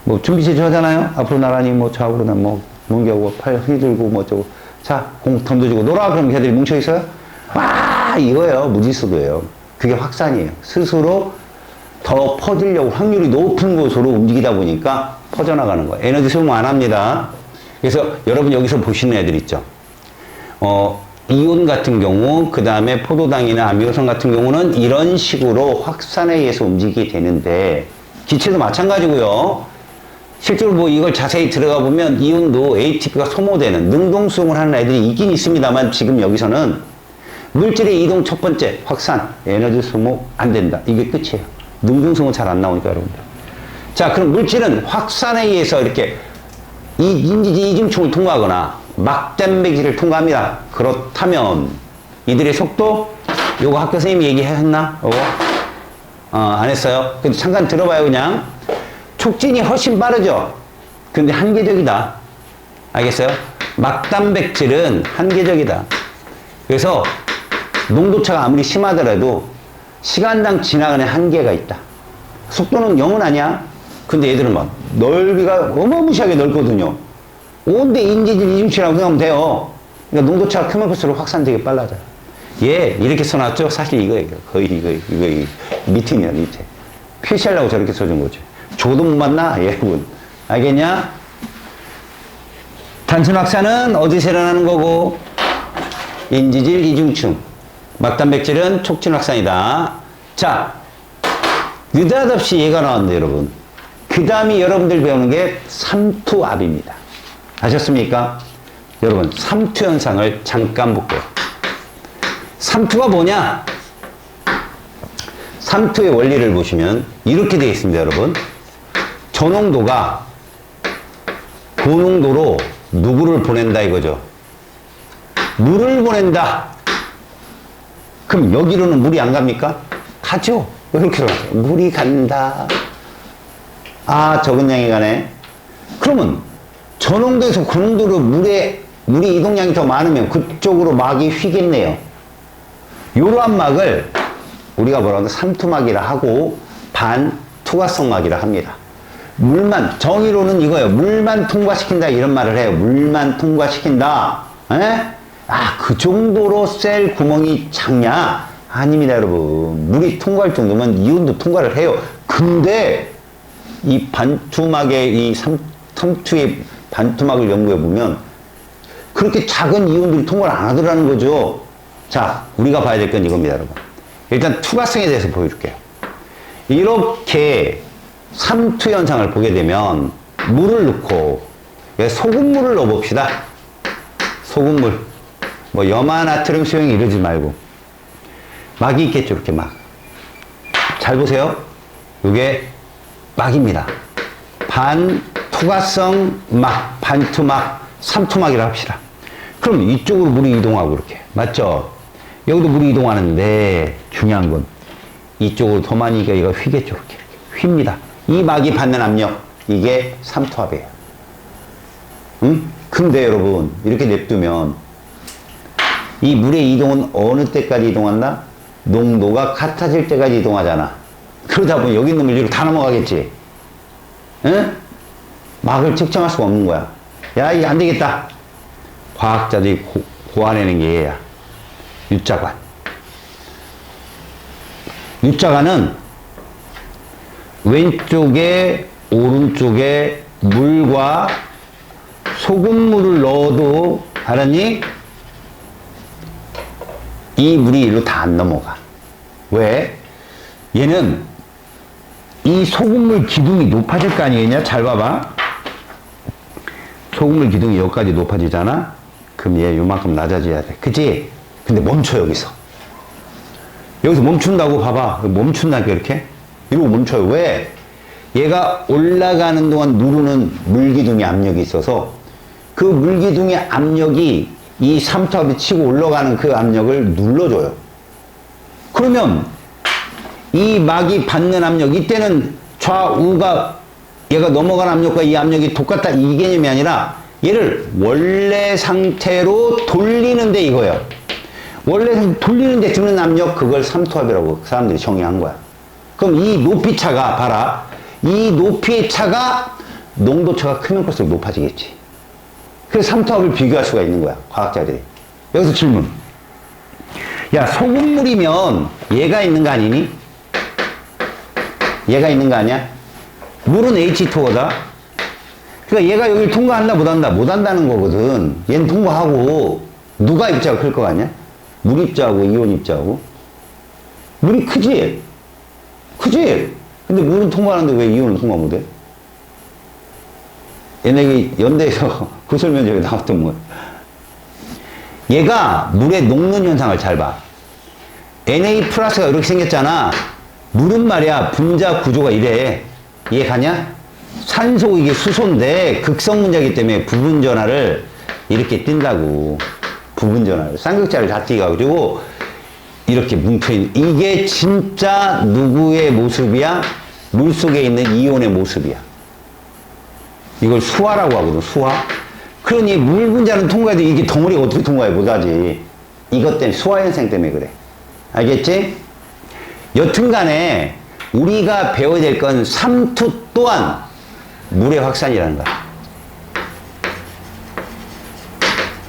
뭐 준비실 하잖아요. 앞으로 나란히 뭐 좌우로 뭐 뭉개고 팔 휘들고 뭐 어쩌고. 자, 공 던져주고 놀아. 그럼 걔들이 뭉쳐 있어요? 와, 이거예요. 무질서도예요. 그게 확산이에요. 스스로 더 퍼지려고 확률이 높은 곳으로 움직이다 보니까 퍼져나가는 거예요. 에너지 소모 안 합니다. 그래서 여러분 여기서 보시는 애들 있죠. 이온 같은 경우, 그 다음에 포도당이나 아미노산 같은 경우는 이런 식으로 확산에 의해서 움직이게 되는데, 기체도 마찬가지고요. 실제로 뭐 이걸 자세히 들어가 보면 이온도 ATP가 소모되는 능동수용을 하는 애들이 있긴 있습니다만, 지금 여기서는 물질의 이동 첫 번째 확산, 에너지 소모 안 된다. 이게 끝이에요. 능동수용은 잘 안 나오니까 여러분들. 자, 그럼 물질은 확산에 의해서 이렇게 인지지 이중충을 통과하거나 막된 배기를 통과합니다. 그렇다면 이들의 속도, 요거 학교 선생님이 얘기했나? 요거? 안 했어요. 근데 잠깐 들어봐요. 그냥 촉진이 훨씬 빠르죠. 근데 한계적이다. 알겠어요? 막단백질은 한계적이다. 그래서 농도차가 아무리 심하더라도 시간당 지나가는 한계가 있다. 속도는 0은 아니야. 근데 얘들은 막 넓이가 어마무시하게 넓거든요. 온데 인지질 이중치라고 생각하면 돼요. 그러니까 농도차가 크면 클수록 확산되게 빨라져요. 예, 이렇게 써놨죠? 사실 이거예요. 거의 이거 미팅이야, 밑에. 표시하려고 저렇게 써준 거지. 줘도 못 만나? 여러분. 알겠냐? 단순 확산은 어디서 일어나는 거고, 인지질 이중층. 막단백질은 촉진 확산이다. 자, 느닷없이 얘가 나왔는데, 여러분. 그 다음이 여러분들 배우는 게 삼투압입니다. 아셨습니까? 여러분, 삼투 현상을 잠깐 볼게요. 삼투가 뭐냐? 삼투의 원리를 보시면 이렇게 되어 있습니다, 여러분. 저농도가 고농도로 누구를 보낸다 이거죠. 물을 보낸다. 그럼 여기로는 물이 안 갑니까? 가죠. 이렇게 들어가요. 물이 간다. 아, 적은 양이 가네. 그러면 저농도에서 고농도로 물의 이동량이 더 많으면 그쪽으로 막이 휘겠네요. 이러한 막을 우리가 뭐라고 하나 삼투막이라 하고 반투과성 막이라 합니다. 물만, 정의로는 이거예요. 물만 통과시킨다 이런 말을 해요. 물만 통과시킨다. 에? 아, 그 정도로 셀 구멍이 작냐? 아닙니다, 여러분. 물이 통과할 정도면 이온도 통과를 해요. 근데 이 반투막의 이 삼투의 반투막을 연구해 보면 그렇게 작은 이온들이 통과를 안 하더라는 거죠. 자, 우리가 봐야 될 건 이겁니다, 여러분. 일단 투과성에 대해서 보여줄게요. 이렇게 삼투 현상을 보게 되면 물을 넣고 소금물을 넣어봅시다. 소금물. 뭐 염화 나트륨 수용 이러지 말고 막이 있겠죠, 이렇게 막. 잘 보세요. 이게 막입니다. 반투과성 막, 반투막, 삼투막이라 합시다. 그럼 이쪽으로 물이 이동하고 이렇게. 맞죠? 여기도 물이 이동하는데 중요한 건 이쪽으로 더 많이 얘가 휘겠죠. 이렇게 휩니다. 이 막이 받는 압력, 이게 삼투압이에요. 응? 근데 여러분 이렇게 냅두면 이 물의 이동은 어느 때까지 이동한다? 농도가 같아질 때까지 이동하잖아. 그러다 보면 여기 있는 물질로 다 넘어가겠지. 응? 막을 측정할 수가 없는 거야. 야, 이게 안 되겠다. 과학자들이 고안해낸 게 얘야. 유자관. U자가는 왼쪽에 오른쪽에 물과 소금물을 넣어도 알았니? 이 물이 일로 다 안 넘어가. 왜? 얘는 이 소금물 기둥이 높아질 거 아니겠냐? 잘 봐봐. 소금물 기둥이 여기까지 높아지잖아? 그럼 얘 요만큼 낮아져야 돼. 그치? 근데 멈춰, 여기서. 여기서 멈춘다고 봐봐. 멈춘다니까, 이렇게. 이러고 멈춰요. 왜? 얘가 올라가는 동안 누르는 물기둥의 압력이 있어서 그 물기둥의 압력이 이 삼투압이 치고 올라가는 그 압력을 눌러줘요. 그러면 이 막이 받는 압력, 이때는 좌우가 얘가 넘어가는 압력과 이 압력이 똑같다 이 개념이 아니라 얘를 원래 상태로 돌리는데 이거예요. 원래 돌리는데 드는 압력, 그걸 삼투압이라고 사람들이 정의한 거야. 그럼 이 높이 차가 봐라. 이 높이의 차가 농도차가 크면 클수록 높아지겠지. 그래서 삼투압을 비교할 수가 있는 거야, 과학자들이. 여기서 질문. 야, 소금물이면 얘가 있는 거 아니니? 얘가 있는 거 아니야? 물은 H2O다. 그러니까 얘가 여기를 통과한다, 못한다? 못한다는 거거든. 얘는 통과하고, 누가 입자가 클 거 같냐? 물 입자하고 이온 입자하고. 물이 크지? 크지? 근데 물은 통과하는데 왜 이온은 통과 못해? 얘네 연대에서 구설 면적에 나왔던 거야. 얘가 물에 녹는 현상을 잘 봐. Na 플러스가 이렇게 생겼잖아. 물은 말이야, 분자 구조가 이래. 이해 가냐? 산소 이게 수소인데 극성 분자이기 때문에 부분 전하를 이렇게 띈다고. 부분 전하를. 쌍극자를 다 띄가. 그리고 이렇게 뭉쳐있는. 이게 진짜 누구의 모습이야? 물 속에 있는 이온의 모습이야. 이걸 수화라고 하거든, 수화. 그러니 물 분자는 통과해도 이게 덩어리가 어떻게 통과해 못하지. 이것 때문에, 수화 현상 때문에 그래. 알겠지? 여튼 간에 우리가 배워야 될 건 삼투 또한 물의 확산이라는 거야.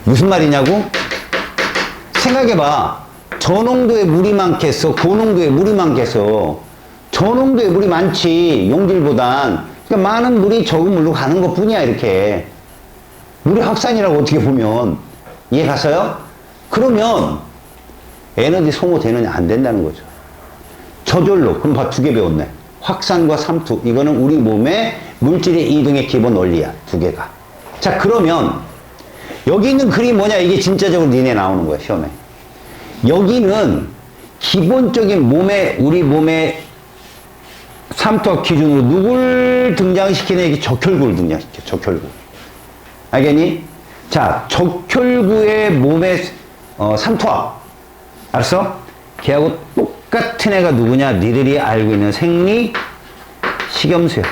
무슨 말이냐고? 생각해봐. 저농도의 물이 많겠어? 고농도의 물이 많겠어? 저농도의 물이 많지, 용질보단. 그러니까 많은 물이 적은 물로 가는 것 뿐이야, 이렇게. 물의 확산이라고 어떻게 보면. 이해 갔어요? 그러면 에너지 소모되느냐? 안 된다는 거죠. 저절로. 그럼 봐, 두 개 배웠네. 확산과 삼투. 이거는 우리 몸의 물질의 이동의 기본 원리야, 두 개가. 자, 그러면 여기 있는 그림 뭐냐? 이게 진짜적으로 니네 나오는 거야, 시험에. 여기는 기본적인 우리 몸의 삼투압 기준으로 누굴 등장시키냐? 이게 적혈구를 등장시켜, 적혈구. 알겠니? 자, 적혈구의 몸의 삼투압. 알았어? 걔하고 똑같은 애가 누구냐? 니들이 알고 있는 생리 식염수야.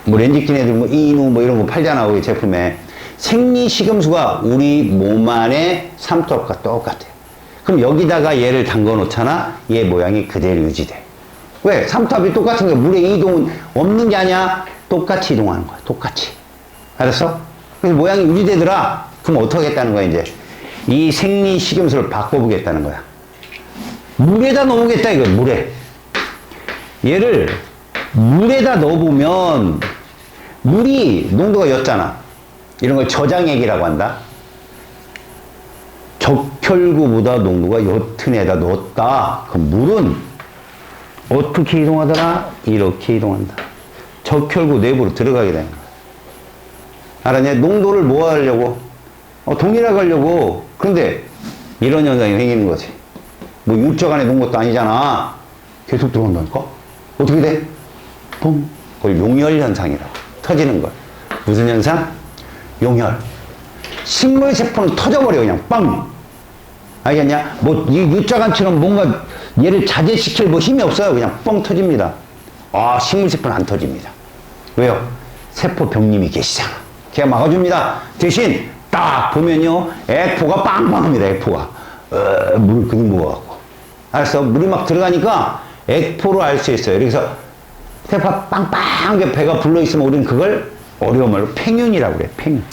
뭐 렌즈 낀 애들 뭐 이누 뭐 이런 거 팔잖아, 우리 제품에. 생리 식염수가 우리 몸 안에 삼투압과 똑같아. 그럼 여기다가 얘를 담궈 놓잖아? 얘 모양이 그대로 유지돼. 왜? 삼투압이 똑같은 거야. 물의 이동은 없는 게 아니야. 똑같이 이동하는 거야. 똑같이. 알았어? 그래서 모양이 유지되더라. 그럼 어떻게 하겠다는 거야, 이제? 이 생리 식염수를 바꿔보겠다는 거야. 물에다 넣어보겠다, 이거, 물에. 얘를 물에다 넣어보면 물이 농도가 옅잖아. 이런 걸 저장액이라고 한다. 적혈구보다 농도가 옅은 애다 넣었다. 그럼 물은 어떻게 이동하더라? 이렇게 이동한다. 적혈구 내부로 들어가게 되는 거야. 알았냐? 농도를 뭐 하려고? 동일하게 하려고. 그런데 이런 현상이 생기는 거지. 뭐 U자간에 놓은 것도 아니잖아. 계속 들어온다니까? 어떻게 돼? 뻥. 그걸 용혈 현상이라고. 터지는 걸. 무슨 현상? 용혈. 식물 세포는 터져버려, 그냥 빵. 알겠냐? 뭐 이 U자간처럼 뭔가 얘를 자제시킬 뭐 힘이 없어요. 그냥 뻥 터집니다. 아, 식물 세포는 안 터집니다. 왜요? 세포 병님이 계시잖아. 걔가 막아줍니다. 대신 딱 보면요, 액포가 빵빵합니다. 액포가 물 그냥 부어갖고. 알았어? 물이 막 들어가니까 액포로 알 수 있어요. 그래서 세포가 빵빵하게 배가 불러있으면 우리는 그걸 어려운 말로 팽윤이라고 그래. 팽윤.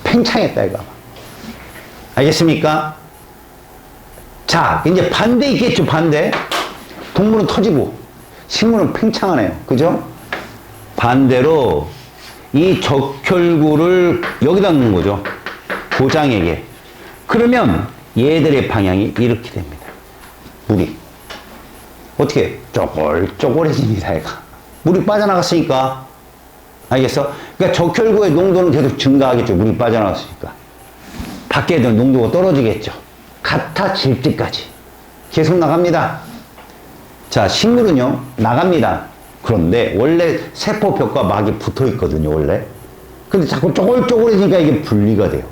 팽창했다 이거. 알겠습니까? 자, 이제 반대 있겠죠, 반대. 동물은 터지고, 식물은 팽창하네요. 그죠? 반대로 이 적혈구를 여기다 넣는 거죠. 고장에게. 그러면 얘들의 방향이 이렇게 됩니다. 물이. 어떻게? 쪼글쪼글해집니다, 얘가. 물이 빠져나갔으니까. 알겠어? 그러니까 적혈구의 농도는 계속 증가하겠죠. 물이 빠져나갔으니까. 밖에 있는 농도가 떨어지겠죠. 같아질 때까지. 계속 나갑니다. 자, 식물은요, 나갑니다. 그런데 원래 세포벽과 막이 붙어 있거든요, 원래. 근데 자꾸 쪼글쪼글해지니까 이게 분리가 돼요.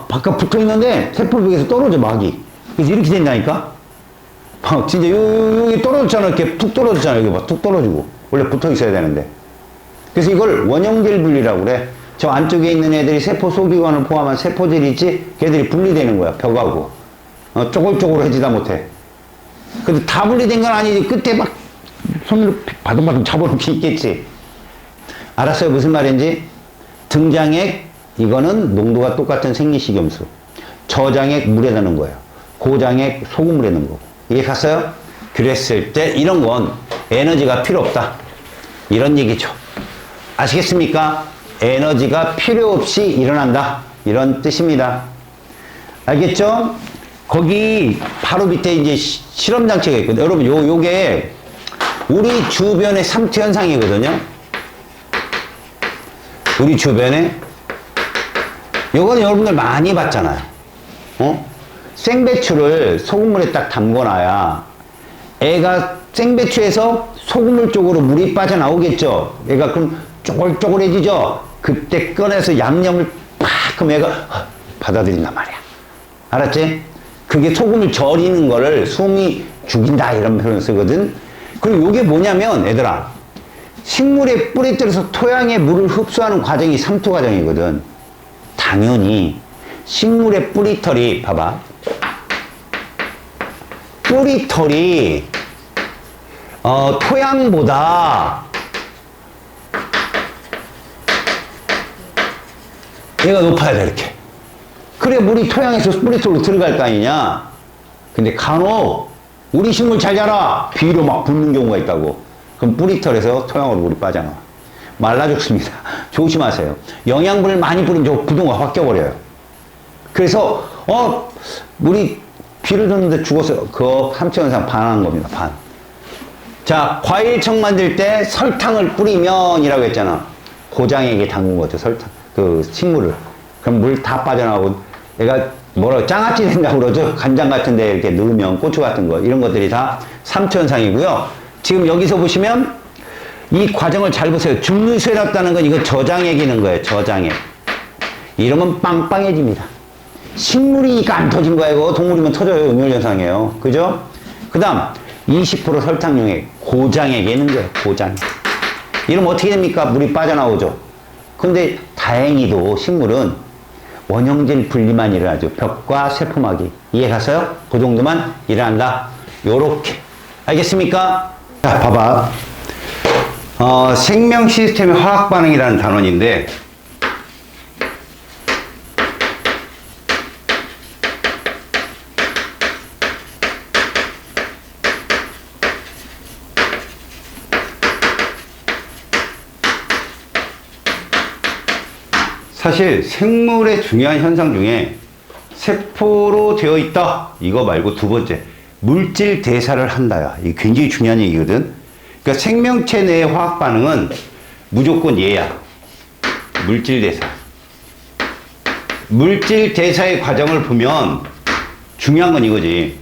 바깥 붙어 있는데 세포벽에서 떨어져, 막이. 그래서 이렇게 된다니까? 진짜 여기 떨어졌잖아. 이렇게 툭 떨어졌잖아. 여기 봐. 툭 떨어지고. 원래 붙어 있어야 되는데. 그래서 이걸 원형질 분리라고 그래. 저 안쪽에 있는 애들이 세포 소기관을 포함한 세포들이 있지, 걔들이 분리되는 거야, 벽하고. 쪼글쪼글해지다 못해. 근데 다 분리된 건 아니지. 끝에 막 손으로 바둥바둥 잡아놓은 게 있겠지. 알았어요? 무슨 말인지? 등장액, 이거는 농도가 똑같은 생리식염수. 저장액, 물에 넣는 거예요. 고장액, 소금물에 넣는 거고. 이해 갔어요? 그랬을 때 이런 건 에너지가 필요 없다. 이런 얘기죠. 아시겠습니까? 에너지가 필요 없이 일어난다. 이런 뜻입니다. 알겠죠? 거기 바로 밑에 이제 실험 장치가 있거든요. 여러분, 요게 우리 주변의 삼투 현상이거든요. 우리 주변에. 요거는 여러분들 많이 봤잖아요. 생배추를 소금물에 딱 담궈놔야 애가 생배추에서 소금물 쪽으로 물이 빠져나오겠죠. 애가 그럼 쪼글쪼글해지죠. 그때 꺼내서 양념을 팍 하면 애가 받아들인단 말이야. 알았지? 그게 소금을 절이는 거를 숨이 죽인다 이런 표현을 쓰거든. 그리고 이게 뭐냐면 얘들아, 식물의 뿌리털에서 토양의 물을 흡수하는 과정이 삼투 과정이거든. 당연히 식물의 뿌리털이 봐봐, 뿌리털이 토양보다 얘가 높아야 돼. 이렇게. 그래 물이 토양에서 뿌리털로 들어갈 거 아니냐. 근데 간혹 우리 식물 잘 자라 비로 막 붓는 경우가 있다고. 그럼 뿌리털에서 토양으로 물이 빠져나와. 말라 죽습니다. 조심하세요. 영양분을 많이 뿌리면 저 부동가 확 껴버려요. 그래서 물이 비를 줬는데 죽었어요. 그 삼투현상 반하는 겁니다. 반. 자, 과일청 만들 때 설탕을 뿌리면 이라고 했잖아. 고장에게 담근 거죠. 설탕. 그 식물을. 그럼 물 다 빠져나오고 얘가 장아찌 된다고 그러죠. 간장 같은 데 이렇게 넣으면 고추 같은 거 이런 것들이 다 삼투현상이고요. 지금 여기서 보시면 이 과정을 잘 보세요. 중류수해놨다는 건 이거 저장액이는 거예요. 저장액. 이러면 빵빵해집니다. 식물이니까 안 터진 거야. 이거 동물이면 터져요. 음혈현상이에요. 그죠? 그 다음 20% 설탕용액, 고장액이는 거예요. 고장액. 이러면 어떻게 됩니까? 물이 빠져나오죠. 근데 다행히도 식물은 원형질 분리만 일어나죠. 벽과 세포막이. 이해 갔어요? 그 정도만 일어난다. 요렇게. 알겠습니까? 자, 봐봐. 생명 시스템의 화학 반응이라는 단원인데, 사실 생물의 중요한 현상 중에 세포로 되어 있다. 이거 말고 두 번째, 물질 대사를 한다야. 이게 굉장히 중요한 얘기거든. 그러니까 생명체 내의 화학 반응은 무조건 얘야. 물질 대사. 물질 대사의 과정을 보면 중요한 건 이거지.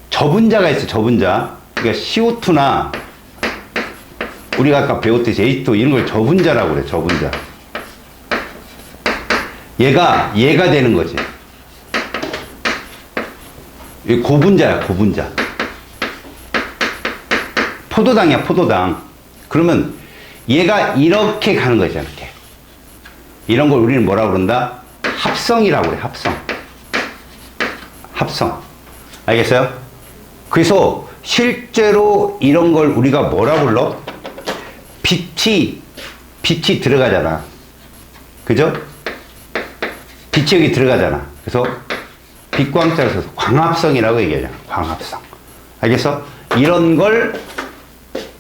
저분자가 있어, 저분자. 그러니까 CO2나 우리가 아까 배웠듯이 H2 이런 걸 저분자라고 그래, 저분자. 얘가 되는 거지. 이 고분자야, 고분자. 포도당이야, 포도당. 그러면 얘가 이렇게 가는 거지, 이렇게. 이런 걸 우리는 뭐라고 그런다? 합성이라고 그래, 합성. 합성. 알겠어요? 그래서 실제로 이런 걸 우리가 뭐라 불러? 빛이 들어가잖아. 그죠? 빛이 여기 들어가잖아. 그래서 빛광자를 써서 광합성이라고 얘기하잖아. 광합성. 알겠어? 이런 걸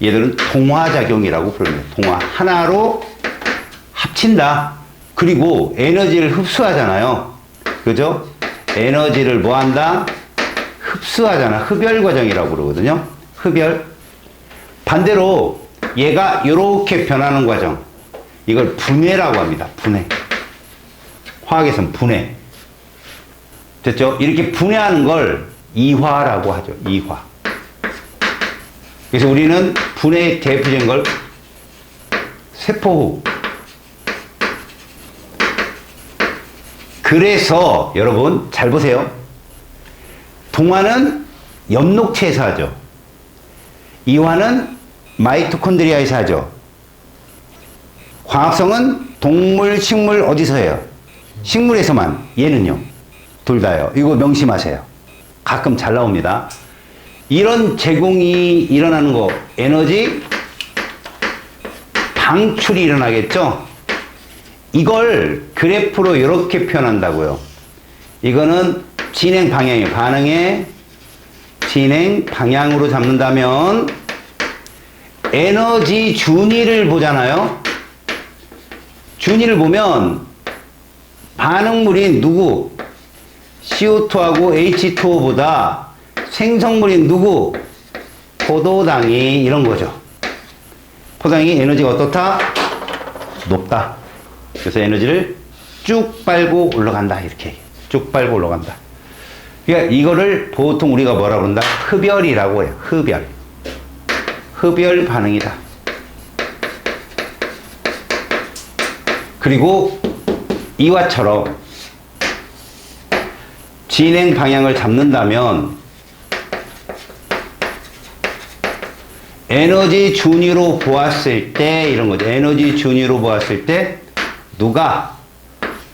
얘들은 동화작용이라고 부릅니다. 동화. 하나로 합친다. 그리고 에너지를 흡수하잖아요. 그죠? 에너지를 뭐 한다? 흡수하잖아. 흡열 과정이라고 그러거든요. 흡열. 반대로 얘가 이렇게 변하는 과정. 이걸 분해라고 합니다. 분해. 화학에서는 분해. 됐죠? 이렇게 분해하는 걸 이화라고 하죠. 이화. 그래서 우리는 분해의 대표적인 걸 세포후. 그래서 여러분 잘 보세요. 동화는 엽록체에서 하죠. 이화는 마이토콘드리아에서 하죠. 광합성은 동물, 식물 어디서 해요? 식물에서만. 얘는요. 둘 다요. 이거 명심하세요. 가끔 잘 나옵니다. 이런 제공이 일어나는 거, 에너지 방출이 일어나겠죠? 이걸 그래프로 이렇게 표현한다고요. 이거는 진행 방향이에요. 반응의 진행 방향으로 잡는다면 에너지 준위를 보잖아요. 준위를 보면 반응물인 누구? CO2하고 H2O보다 생성물인 누구? 포도당이 이런 거죠. 포도당이 에너지가 어떻다? 높다. 그래서 에너지를 쭉 빨고 올라간다. 이렇게. 쭉 빨고 올라간다. 그러니까 이거를 보통 우리가 뭐라 그런다? 흡열이라고 해요. 흡열. 흡열 반응이다. 그리고 이와처럼 진행 방향을 잡는다면 에너지 준위로 보았을 때 이런 거죠. 에너지 준위로 보았을 때 누가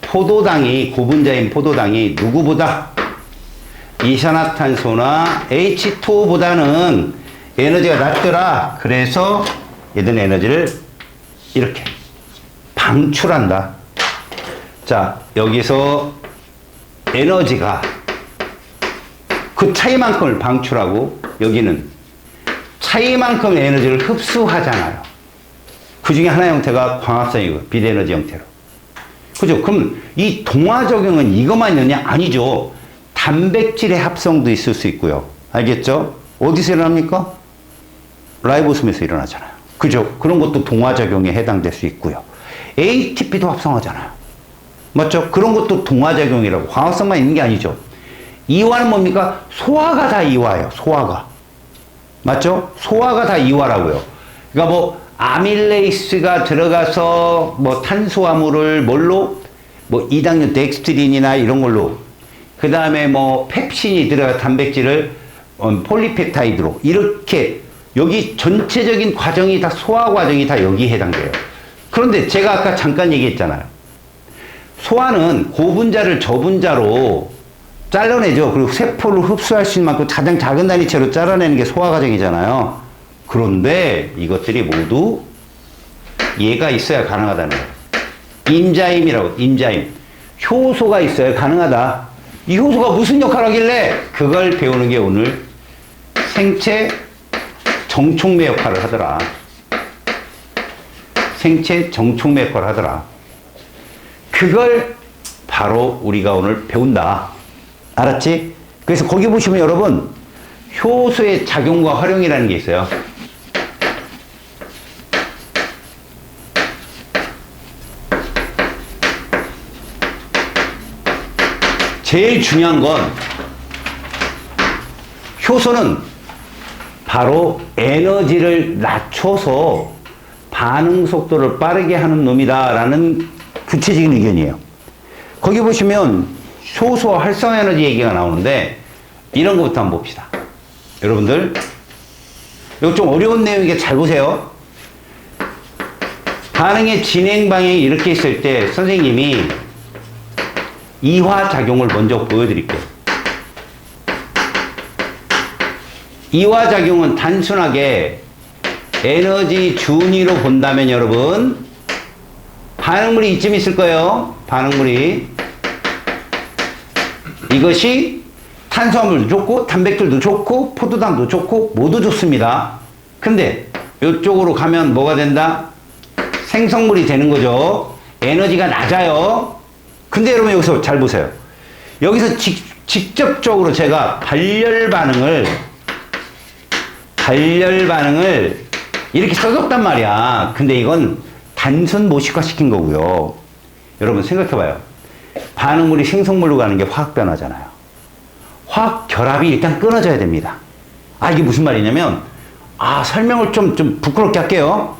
포도당이 고분자인 포도당이 누구보다 이산화탄소나 H2O보다는 에너지가 낮더라. 그래서 얘들 에너지를 이렇게 방출한다. 자, 여기서 에너지가 그 차이만큼을 방출하고 여기는 차이만큼 에너지를 흡수하잖아요. 그 중에 하나의 형태가 광합성이고 비대에너지 형태로. 그죠? 그럼 이 동화작용은 이것만 있느냐? 아니죠. 단백질의 합성도 있을 수 있고요. 알겠죠? 어디서 일어납니까? 라이보솜에서 일어나잖아요. 그죠? 그런 것도 동화작용에 해당될 수 있고요. ATP도 합성하잖아요. 맞죠? 그런 것도 동화작용이라고. 광합성만 있는 게 아니죠. 이화는 뭡니까? 소화가 다 이화예요. 소화가. 맞죠? 소화가 다 이화라고요. 그러니까 뭐 아밀레이스가 들어가서 뭐 탄수화물을 뭘로? 뭐 이당류 덱스트린이나 이런 걸로. 그 다음에 뭐 펩신이 들어가 단백질을 폴리펩타이드로. 이렇게 여기 전체적인 과정이 다 소화 과정이 다 여기에 해당돼요. 그런데 제가 아까 잠깐 얘기했잖아요. 소화는 고분자를 저분자로 잘라내죠. 그리고 세포를 흡수할 수 있는 만큼 가장 작은 단위체로 잘라내는 게 소화 과정이잖아요. 그런데 이것들이 모두 얘가 있어야 가능하다는 거예요. 인자임이라고, 인자임. 효소가 있어야 가능하다. 이 효소가 무슨 역할을 하길래 그걸 배우는 게 오늘 생체 정촉매 역할을 하더라. 생체 정촉매 역할을 하더라. 그걸 바로 우리가 오늘 배운다. 알았지? 그래서 거기 보시면 여러분 효소의 작용과 활용이라는 게 있어요. 제일 중요한 건 효소는 바로 에너지를 낮춰서 반응 속도를 빠르게 하는 놈이다 라는 구체적인 의견이에요. 거기 보시면 효소와 활성 에너지 얘기가 나오는데 이런 것부터 한번 봅시다. 여러분들 이거 좀 어려운 내용이니까 잘 보세요. 반응의 진행 방향이 이렇게 있을 때 선생님이 이화작용을 먼저 보여드릴게요. 이화작용은 단순하게 에너지 준위로 본다면 여러분 반응물이 이쯤 있을 거예요. 반응물이 이것이 탄수화물도 좋고 단백질도 좋고 포도당도 좋고 모두 좋습니다. 근데 이쪽으로 가면 뭐가 된다? 생성물이 되는 거죠. 에너지가 낮아요. 근데 여러분 여기서 잘 보세요. 여기서 직접적으로 제가 발열 반응을 이렇게 써줬단 말이야. 근데 이건 단순 모식화 시킨 거고요. 여러분 생각해봐요. 반응물이 생성물로 가는 게 화학 변화잖아요. 화학 결합이 일단 끊어져야 됩니다. 아, 이게 무슨 말이냐면, 설명을 좀 부끄럽게 할게요.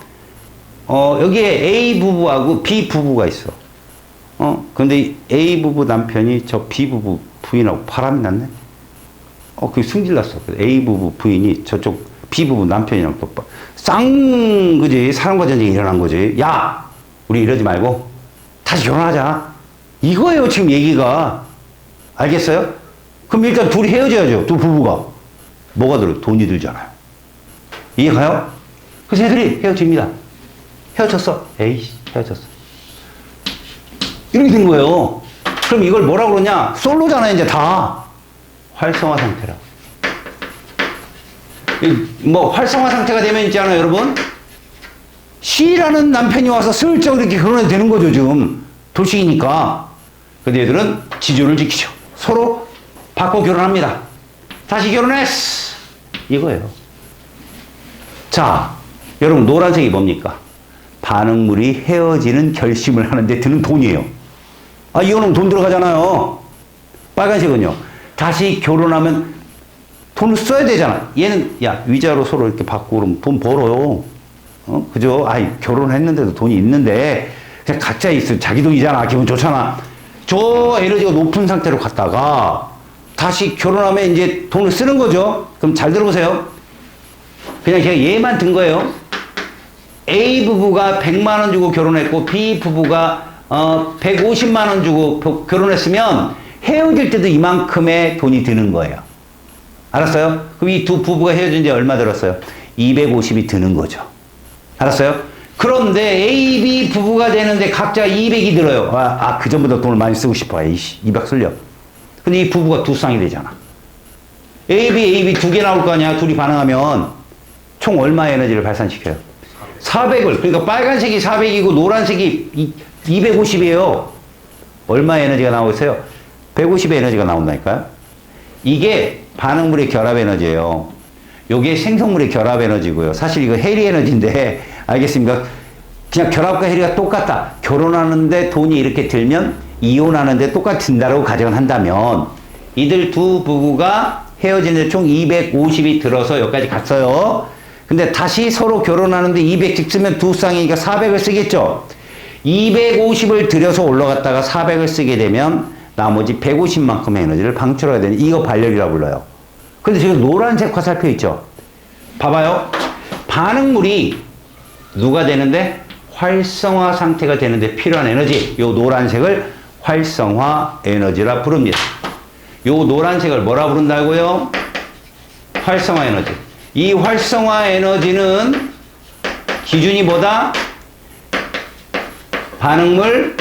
여기에 A 부부하고 B 부부가 있어. 근데 A 부부 남편이 저 B 부부 부인하고 바람이 났네? 그게 승질났어. A 부부 부인이 저쪽 B 부부 남편이랑 또 그지? 사랑과 전쟁이 일어난 거지. 야! 우리 이러지 말고 다시 결혼하자. 이거예요, 지금 얘기가. 알겠어요? 그럼 일단 둘이 헤어져야죠. 두 부부가. 뭐가 들어? 돈이 들잖아요. 이해가요? 그래서 애들이 헤어집니다. 헤어졌어. 에이씨, 헤어졌어. 이렇게 된 거예요. 그럼 이걸 뭐라고 그러냐? 솔로잖아요, 이제 다. 활성화 상태라. 뭐, 활성화 상태가 되면 있잖아요, 여러분. C라는 남편이 와서 슬쩍 이렇게 결혼해도 되는 거죠, 지금. 돌싱이니까. 근데 얘들은 지조를 지키죠. 서로 바꿔 결혼합니다. 다시 결혼했어. 이거예요. 자, 여러분, 노란색이 뭡니까? 반응물이 헤어지는 결심을 하는데 드는 돈이에요. 이거는 돈 들어가잖아요. 빨간색은요. 다시 결혼하면 돈을 써야 되잖아. 얘는, 야, 위자료 서로 이렇게 받고 그러면 돈 벌어요. 그죠? 결혼했는데도 돈이 있는데, 그냥 각자 있어. 자기 돈이잖아. 기분 좋잖아. 저 에너지가 높은 상태로 갔다가, 다시 결혼하면 이제 돈을 쓰는 거죠. 그럼 잘 들어보세요. 그냥 제가 얘만 든 거예요. A 부부가 100만 원 주고 결혼했고, B 부부가 150만 원 주고 결혼했으면 헤어질 때도 이만큼의 돈이 드는 거예요. 알았어요? 그럼 이 두 부부가 헤어진 지 얼마 들었어요? 250이 드는 거죠. 알았어요? 그런데 A, B 부부가 되는데 각자 200이 들어요. 그 전보다 돈을 많이 쓰고 싶어. 200 쓸려. 근데 이 부부가 두 쌍이 되잖아. A, B 두 개 나올 거 아니야? 둘이 반응하면 총 얼마의 에너지를 발산시켜요? 400을. 그러니까 빨간색이 400이고 노란색이 250이에요. 얼마의 에너지가 나오고 있어요? 150의 에너지가 나온다니까요. 이게 반응물의 결합 에너지예요. 요게 생성물의 결합 에너지고요. 사실 이거 해리 에너지인데, 알겠습니까? 그냥 결합과 해리가 똑같다. 결혼하는데 돈이 이렇게 들면 이혼하는데 똑같은다라고 가정을 한다면, 이들 두 부부가 헤어지는데 총 250이 들어서 여기까지 갔어요. 근데 다시 서로 결혼하는데 200씩 쓰면 두 쌍이니까 400을 쓰겠죠. 250을 들여서 올라갔다가 400을 쓰게 되면 나머지 150만큼의 에너지를 방출하게 되는, 이거 발열이라고 불러요. 근데 지금 노란색 화살표 있죠? 봐봐요. 반응물이 누가 되는데? 활성화 상태가 되는데 필요한 에너지. 요 노란색을 활성화 에너지라 부릅니다. 요 노란색을 뭐라 부른다고요? 활성화 에너지. 이 활성화 에너지는 기준이 뭐다? 반응물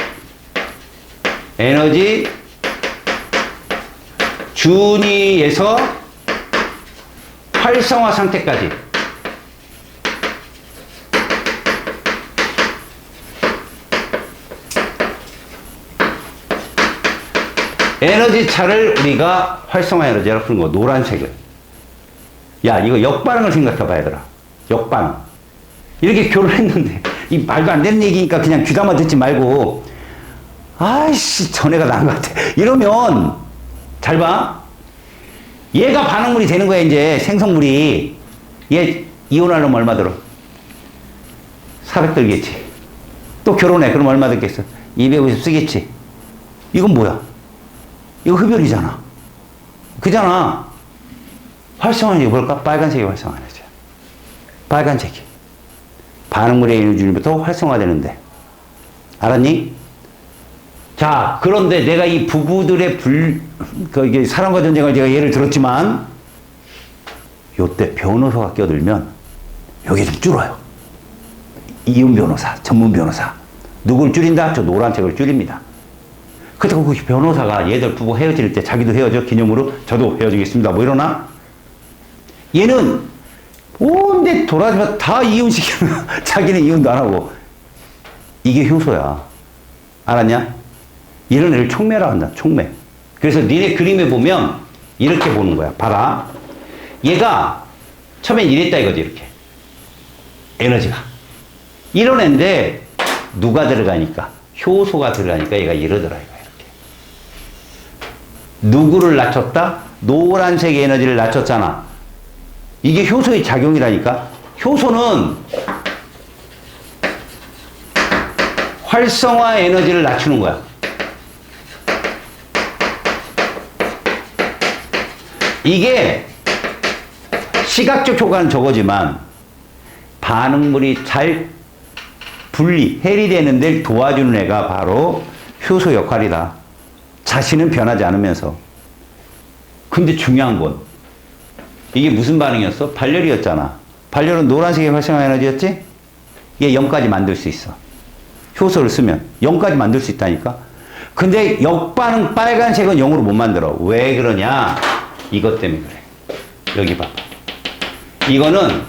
에너지 준위에서 활성화 상태까지. 에너지 차를 우리가 활성화 에너지라고 부르는 거, 노란색을. 야, 이거 역반응을 생각해봐, 얘들아. 역반응. 이렇게 결혼했는데, 이 말도 안 되는 얘기니까 그냥 귀담아 듣지 말고, 아이씨, 전애가 나은 것 같아. 이러면, 잘 봐. 얘가 반응물이 되는 거야, 이제, 생성물이. 얘 이혼하려면 얼마 들어? 400 들겠지. 또 결혼해. 그럼 얼마 들겠어? 250 쓰겠지. 이건 뭐야? 이거 흡열이잖아. 그잖아. 활성화는 이거 볼까? 빨간색이 활성화되죠. 빨간색이. 반응물의 에너지부터 활성화되는데. 알았니? 자, 그런데 내가 이 부부들의 이게 사랑과 전쟁을 제가 예를 들었지만, 요때 변호사가 껴들면, 여기 좀 줄어요. 이혼 변호사, 전문 변호사. 누굴 줄인다? 저 노란색을 줄입니다. 그렇다고 그 변호사가 얘들 부부 헤어질 때 자기도 헤어져 기념으로 저도 헤어지겠습니다 뭐 이러나? 얘는 온데 돌아다니면서 다 이혼시키면 자기는 이혼도 안 하고. 이게 효소야. 알았냐? 이런 애를 촉매라 한다. 촉매. 그래서 니네 그림에 보면 이렇게 보는 거야. 봐라. 얘가 처음엔 이랬다 이거지. 이렇게 에너지가 이런 애인데 누가 들어가니까 효소가 들어가니까 얘가 이러더라. 이렇게 누구를 낮췄다? 노란색 에너지를 낮췄잖아. 이게 효소의 작용이라니까. 효소는 활성화 에너지를 낮추는 거야. 이게 시각적 효과는 저거지만 반응물이 잘 해리되는 데 도와주는 애가 바로 효소 역할이다. 자신은 변하지 않으면서. 근데 중요한 건 이게 무슨 반응이었어? 발열이었잖아. 발열은 노란색의 활성화 에너지였지? 얘 0까지 만들 수 있어. 효소를 쓰면 0까지 만들 수 있다니까. 근데 역반응 빨간색은 0으로 못 만들어. 왜 그러냐? 이것 때문에 그래. 여기 봐봐. 이거는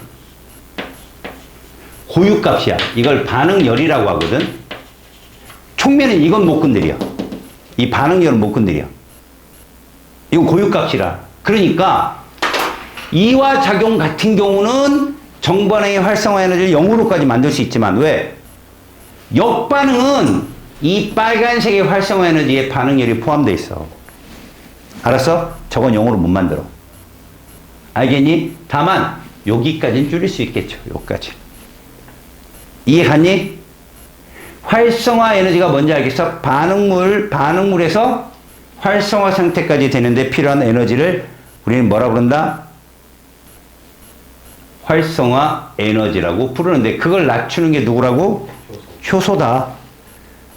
고유값이야. 이걸 반응열이라고 하거든. 촉매는 이건 못 건드려. 이 반응열은 못 건드려. 이건 고유값이라. 그러니까 이와 작용 같은 경우는 정반응의 활성화 에너지를 0으로까지 만들 수 있지만 왜? 역반응은 이 빨간색의 활성화 에너지에 반응열이 포함되어 있어. 알았어? 저건 0으로 못 만들어. 알겠니? 다만 여기까지는 줄일 수 있겠죠. 여기까지. 이해 갔니? 활성화 에너지가 뭔지 알겠어? 반응물에서 활성화 상태까지 되는데 필요한 에너지를 우리는 뭐라 부른다? 활성화 에너지라고 부르는데 그걸 낮추는 게 누구라고? 효소다.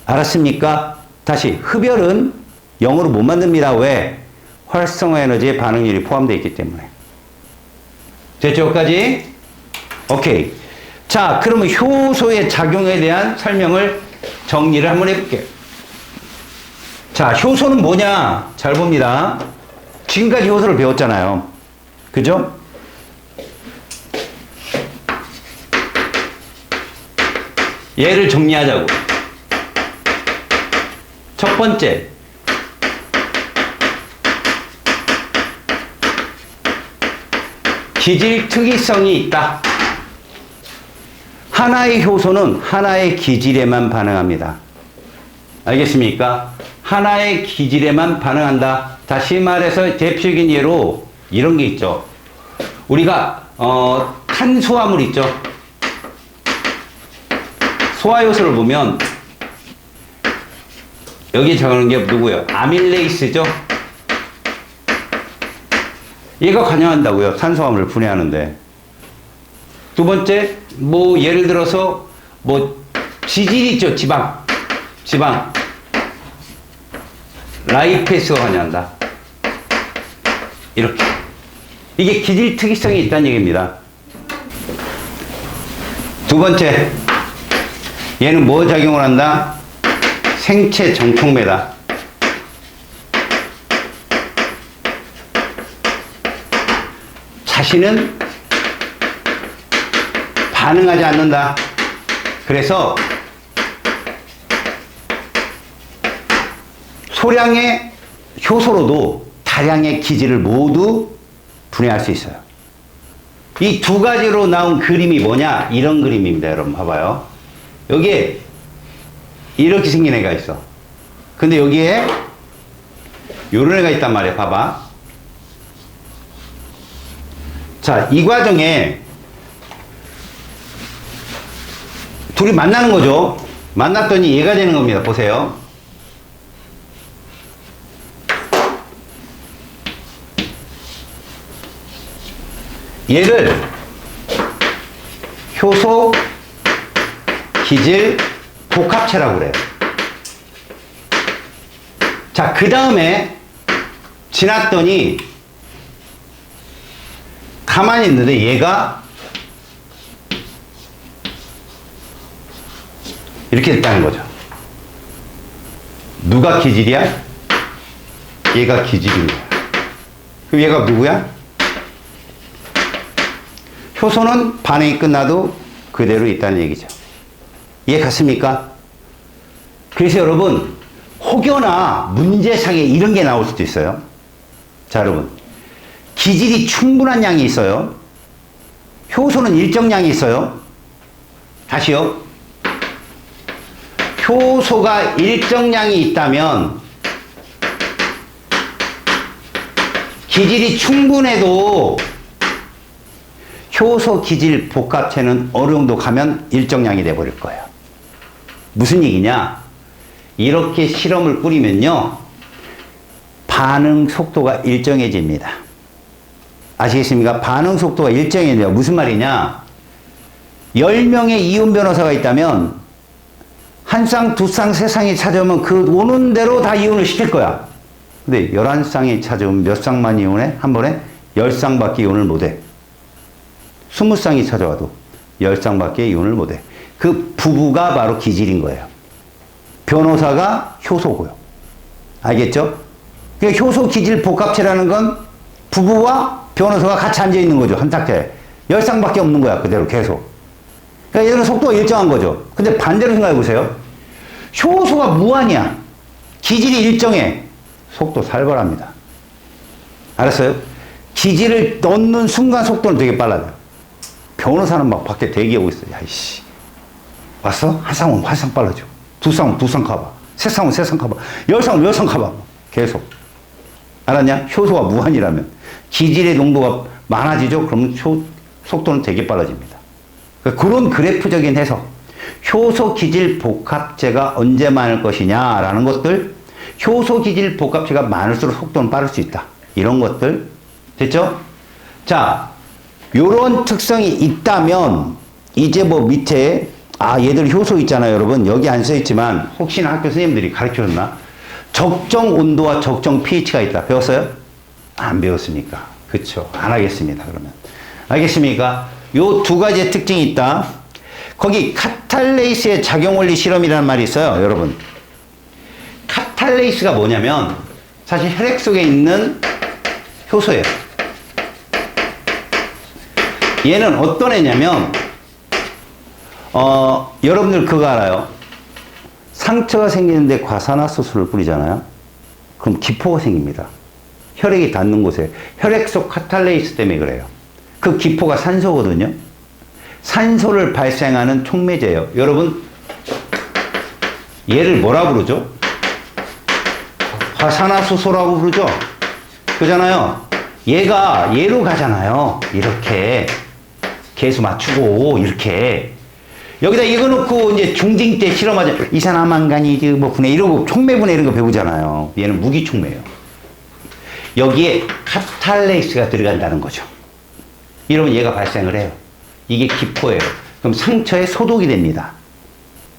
알았습니까? 다시 흡열은 0으로 못 만듭니다. 왜? 활성화 에너지에 반응률이 포함되어 있기 때문에. 됐죠? 여기까지? 오케이. 자, 그러면 효소의 작용에 대한 설명을 정리를 한번 해볼게요. 자, 효소는 뭐냐? 잘 봅니다. 지금까지 효소를 배웠잖아요. 그죠? 얘를 정리하자고. 첫 번째. 기질 특이성이 있다. 하나의 효소는 하나의 기질에만 반응합니다. 알겠습니까? 하나의 기질에만 반응한다. 다시 말해서 대표적인 예로 이런 게 있죠. 우리가 탄수화물 있죠. 소화효소를 보면 여기 적는 게 누구예요? 아밀레이스죠. 얘가 관여한다고요. 탄수화물을 분해하는데. 두 번째, 뭐 예를 들어서 뭐 지질 있죠. 지방. 라이페이스가 관여한다. 이렇게. 이게 기질 특이성이 있다는 얘기입니다. 두 번째, 얘는 뭐 작용을 한다? 생체 정촉매다. 자신은 반응하지 않는다. 그래서 소량의 효소로도 다량의 기질을 모두 분해할 수 있어요. 이 두 가지로 나온 그림이 뭐냐? 이런 그림입니다. 여러분 봐봐요. 여기에 이렇게 생긴 애가 있어. 근데 여기에 요런 애가 있단 말이야. 봐봐. 자, 이 과정에 둘이 만나는 거죠. 만났더니 얘가 되는 겁니다. 보세요. 얘를 효소, 기질, 복합체라고 그래요. 자, 그 다음에 지났더니 가만히 있는데 얘가 이렇게 됐다는 거죠. 누가 기질이야? 얘가 기질인 거야. 그럼 얘가 누구야? 효소는 반응이 끝나도 그대로 있다는 얘기죠. 이해 갔습니까? 그래서 여러분, 혹여나 문제상에 이런 게 나올 수도 있어요. 자, 여러분. 기질이 충분한 양이 있어요. 효소는 일정량이 있어요. 다시요. 효소가 일정량이 있다면 기질이 충분해도 효소 기질 복합체는 어느 정도 가면 일정량이 돼버릴 거예요. 무슨 얘기냐? 이렇게 실험을 꾸리면요, 반응 속도가 일정해집니다. 아시겠습니까? 반응 속도가 일정해져요. 무슨 말이냐? 10명의 이혼 변호사가 있다면 한 쌍, 두 쌍, 세 쌍이 찾아오면 그 오는 대로 다 이혼을 시킬 거야. 근데 11쌍이 찾아오면 몇 쌍만 이혼해? 한 번에 10쌍밖에 이혼을 못해. 20쌍이 찾아와도 10쌍밖에 이혼을 못해. 그 부부가 바로 기질인 거예요. 변호사가 효소고요. 알겠죠? 그러니까 효소 기질 복합체라는 건 부부와 변호사가 같이 앉아있는 거죠. 한 탁자에. 10쌍밖에 없는 거야. 그대로 계속. 그러니까 얘는 속도가 일정한 거죠. 근데 반대로 생각해 보세요. 효소가 무한이야. 기질이 일정해. 속도 살벌합니다. 알았어요? 기질을 넣는 순간 속도는 되게 빨라져요. 변호사는 막 밖에 대기하고 있어. 야, 이씨. 왔어? 한 쌍은 한 쌍 빨라져. 두 쌍은 두 쌍 가봐. 세 쌍은 세 쌍 가봐. 10쌍은 10쌍 가봐. 계속. 알았냐? 효소가 무한이라면. 기질의 농도가 많아지죠? 그러면 속도는 되게 빨라집니다. 그런 그래프적인 해석. 효소 기질 복합체가 언제 많을 것이냐라는 것들, 효소 기질 복합체가 많을수록 속도는 빠를 수 있다. 이런 것들. 됐죠? 자, 요런 특성이 있다면, 이제 뭐 밑에, 얘들 효소 있잖아요, 여러분. 여기 안 써있지만, 혹시나 학교 선생님들이 가르쳐 줬나? 적정 온도와 적정 pH가 있다. 배웠어요? 안 배웠습니까? 그쵸. 안 하겠습니다, 그러면. 알겠습니까? 요 두 가지의 특징이 있다. 거기 카탈레이스의 작용 원리 실험이라는 말이 있어요, 여러분. 카탈레이스가 뭐냐면 사실 혈액 속에 있는 효소예요. 얘는 어떤 애냐면 여러분들 그거 알아요? 상처가 생기는데 과산화수소를 뿌리잖아요. 그럼 기포가 생깁니다. 혈액이 닿는 곳에. 혈액 속 카탈레이스 때문에 그래요. 그 기포가 산소거든요. 산소를 발생하는 촉매제예요. 여러분, 얘를 뭐라 부르죠? 과산화수소라고 부르죠? 그잖아요. 얘가 얘로 가잖아요. 이렇게 계수 맞추고 이렇게 여기다 이거 놓고 이제 중딩 때 실험하자. 이산화망가니즈 뭐 분해 이런 거 촉매 분해 이런 거 배우잖아요. 얘는 무기 촉매예요. 여기에 카탈레이스가 들어간다는 거죠. 이러면 얘가 발생을 해요. 이게 기포예요. 그럼 상처에 소독이 됩니다.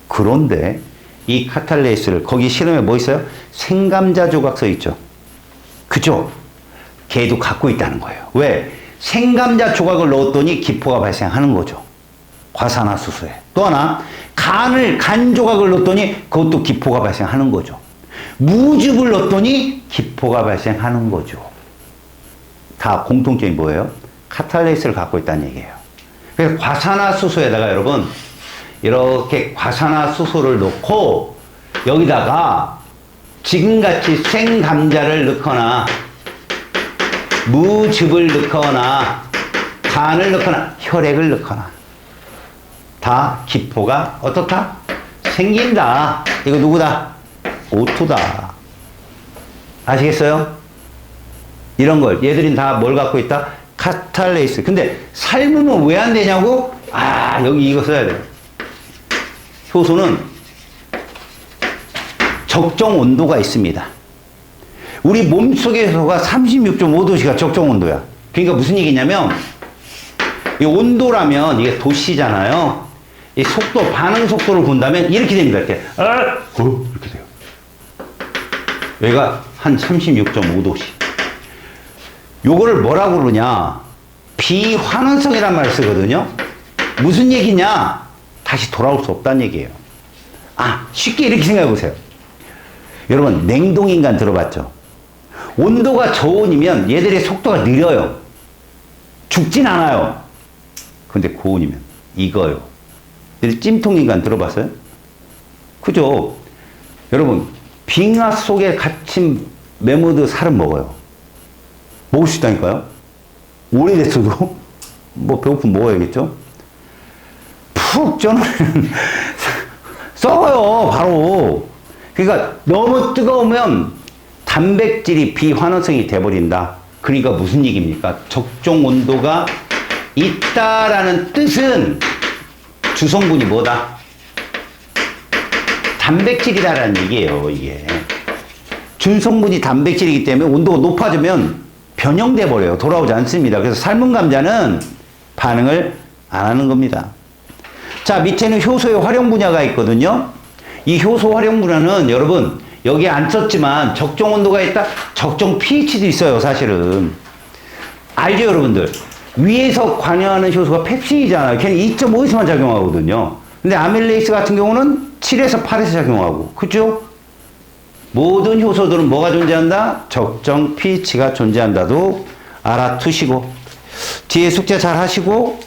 그런데 이 카탈레이스를 거기 실험에 뭐 있어요? 생감자 조각 써 있죠. 그죠? 걔도 갖고 있다는 거예요. 왜? 생감자 조각을 넣었더니 기포가 발생하는 거죠. 과산화수소에. 또 하나, 간 조각을 넣었더니 그것도 기포가 발생하는 거죠. 무즙을 넣었더니 기포가 발생하는 거죠. 다 공통점이 뭐예요? 카탈레이스를 갖고 있다는 얘기예요. 그래서 과산화수소에다가 여러분, 이렇게 과산화수소를 넣고 여기다가 지금같이 생감자를 넣거나 무즙을 넣거나 간을 넣거나 혈액을 넣거나 다 기포가 어떻다? 생긴다. 이거 누구다? O2다. 아시겠어요? 이런 걸 얘들은 다 뭘 갖고 있다? 카탈레이스. 근데 삶으면 왜 안 되냐고? 여기 이거 써야 돼. 효소는 적정 온도가 있습니다. 우리 몸속에서가 36.5도씨가 적정 온도야. 그러니까 무슨 얘기냐면 이 온도라면 이게 도시잖아요. 이 속도, 반응 속도를 본다면 이렇게 됩니다. 이렇게. 이렇게 돼요. 여기가 한 36.5도씨. 요거를 뭐라고 그러냐? 비환원성이란 말을 쓰거든요. 무슨 얘기냐? 다시 돌아올 수 없다는 얘기예요. 쉽게 이렇게 생각해 보세요. 여러분, 냉동인간 들어봤죠? 온도가 저온이면 얘들의 속도가 느려요. 죽진 않아요. 근데 고온이면 이거요. 찜통인간 들어봤어요? 그죠? 여러분, 빙하 속에 갇힌 매모드 살은 먹어요. 먹을 수 있다니까요? 오래됐어도 뭐 배고프면 먹어야겠죠? 푹 쪄놓으면 썩어요, 바로. 그러니까 너무 뜨거우면 단백질이 비환원성이 돼버린다. 그러니까 무슨 얘기입니까? 적정 온도가 있다라는 뜻은 주성분이 뭐다? 단백질이다라는 얘기예요, 이게. 준성분이 단백질이기 때문에 온도가 높아지면 변형돼 버려요. 돌아오지 않습니다. 그래서 삶은 감자는 반응을 안 하는 겁니다. 자, 밑에는 효소의 활용 분야가 있거든요. 이 효소 활용 분야는 여러분 여기 안 썼지만 적정 온도가 있다, 적정 pH도 있어요, 사실은. 알죠, 여러분들? 위에서 관여하는 효소가 펩신이잖아요. 걔는 2.5에서만 작용하거든요. 근데 아밀레이스 같은 경우는 7에서 8에서 작용하고, 그죠? 모든 효소들은 뭐가 존재한다? 적정 pH가 존재한다도 알아두시고, 뒤에 숙제 잘 하시고,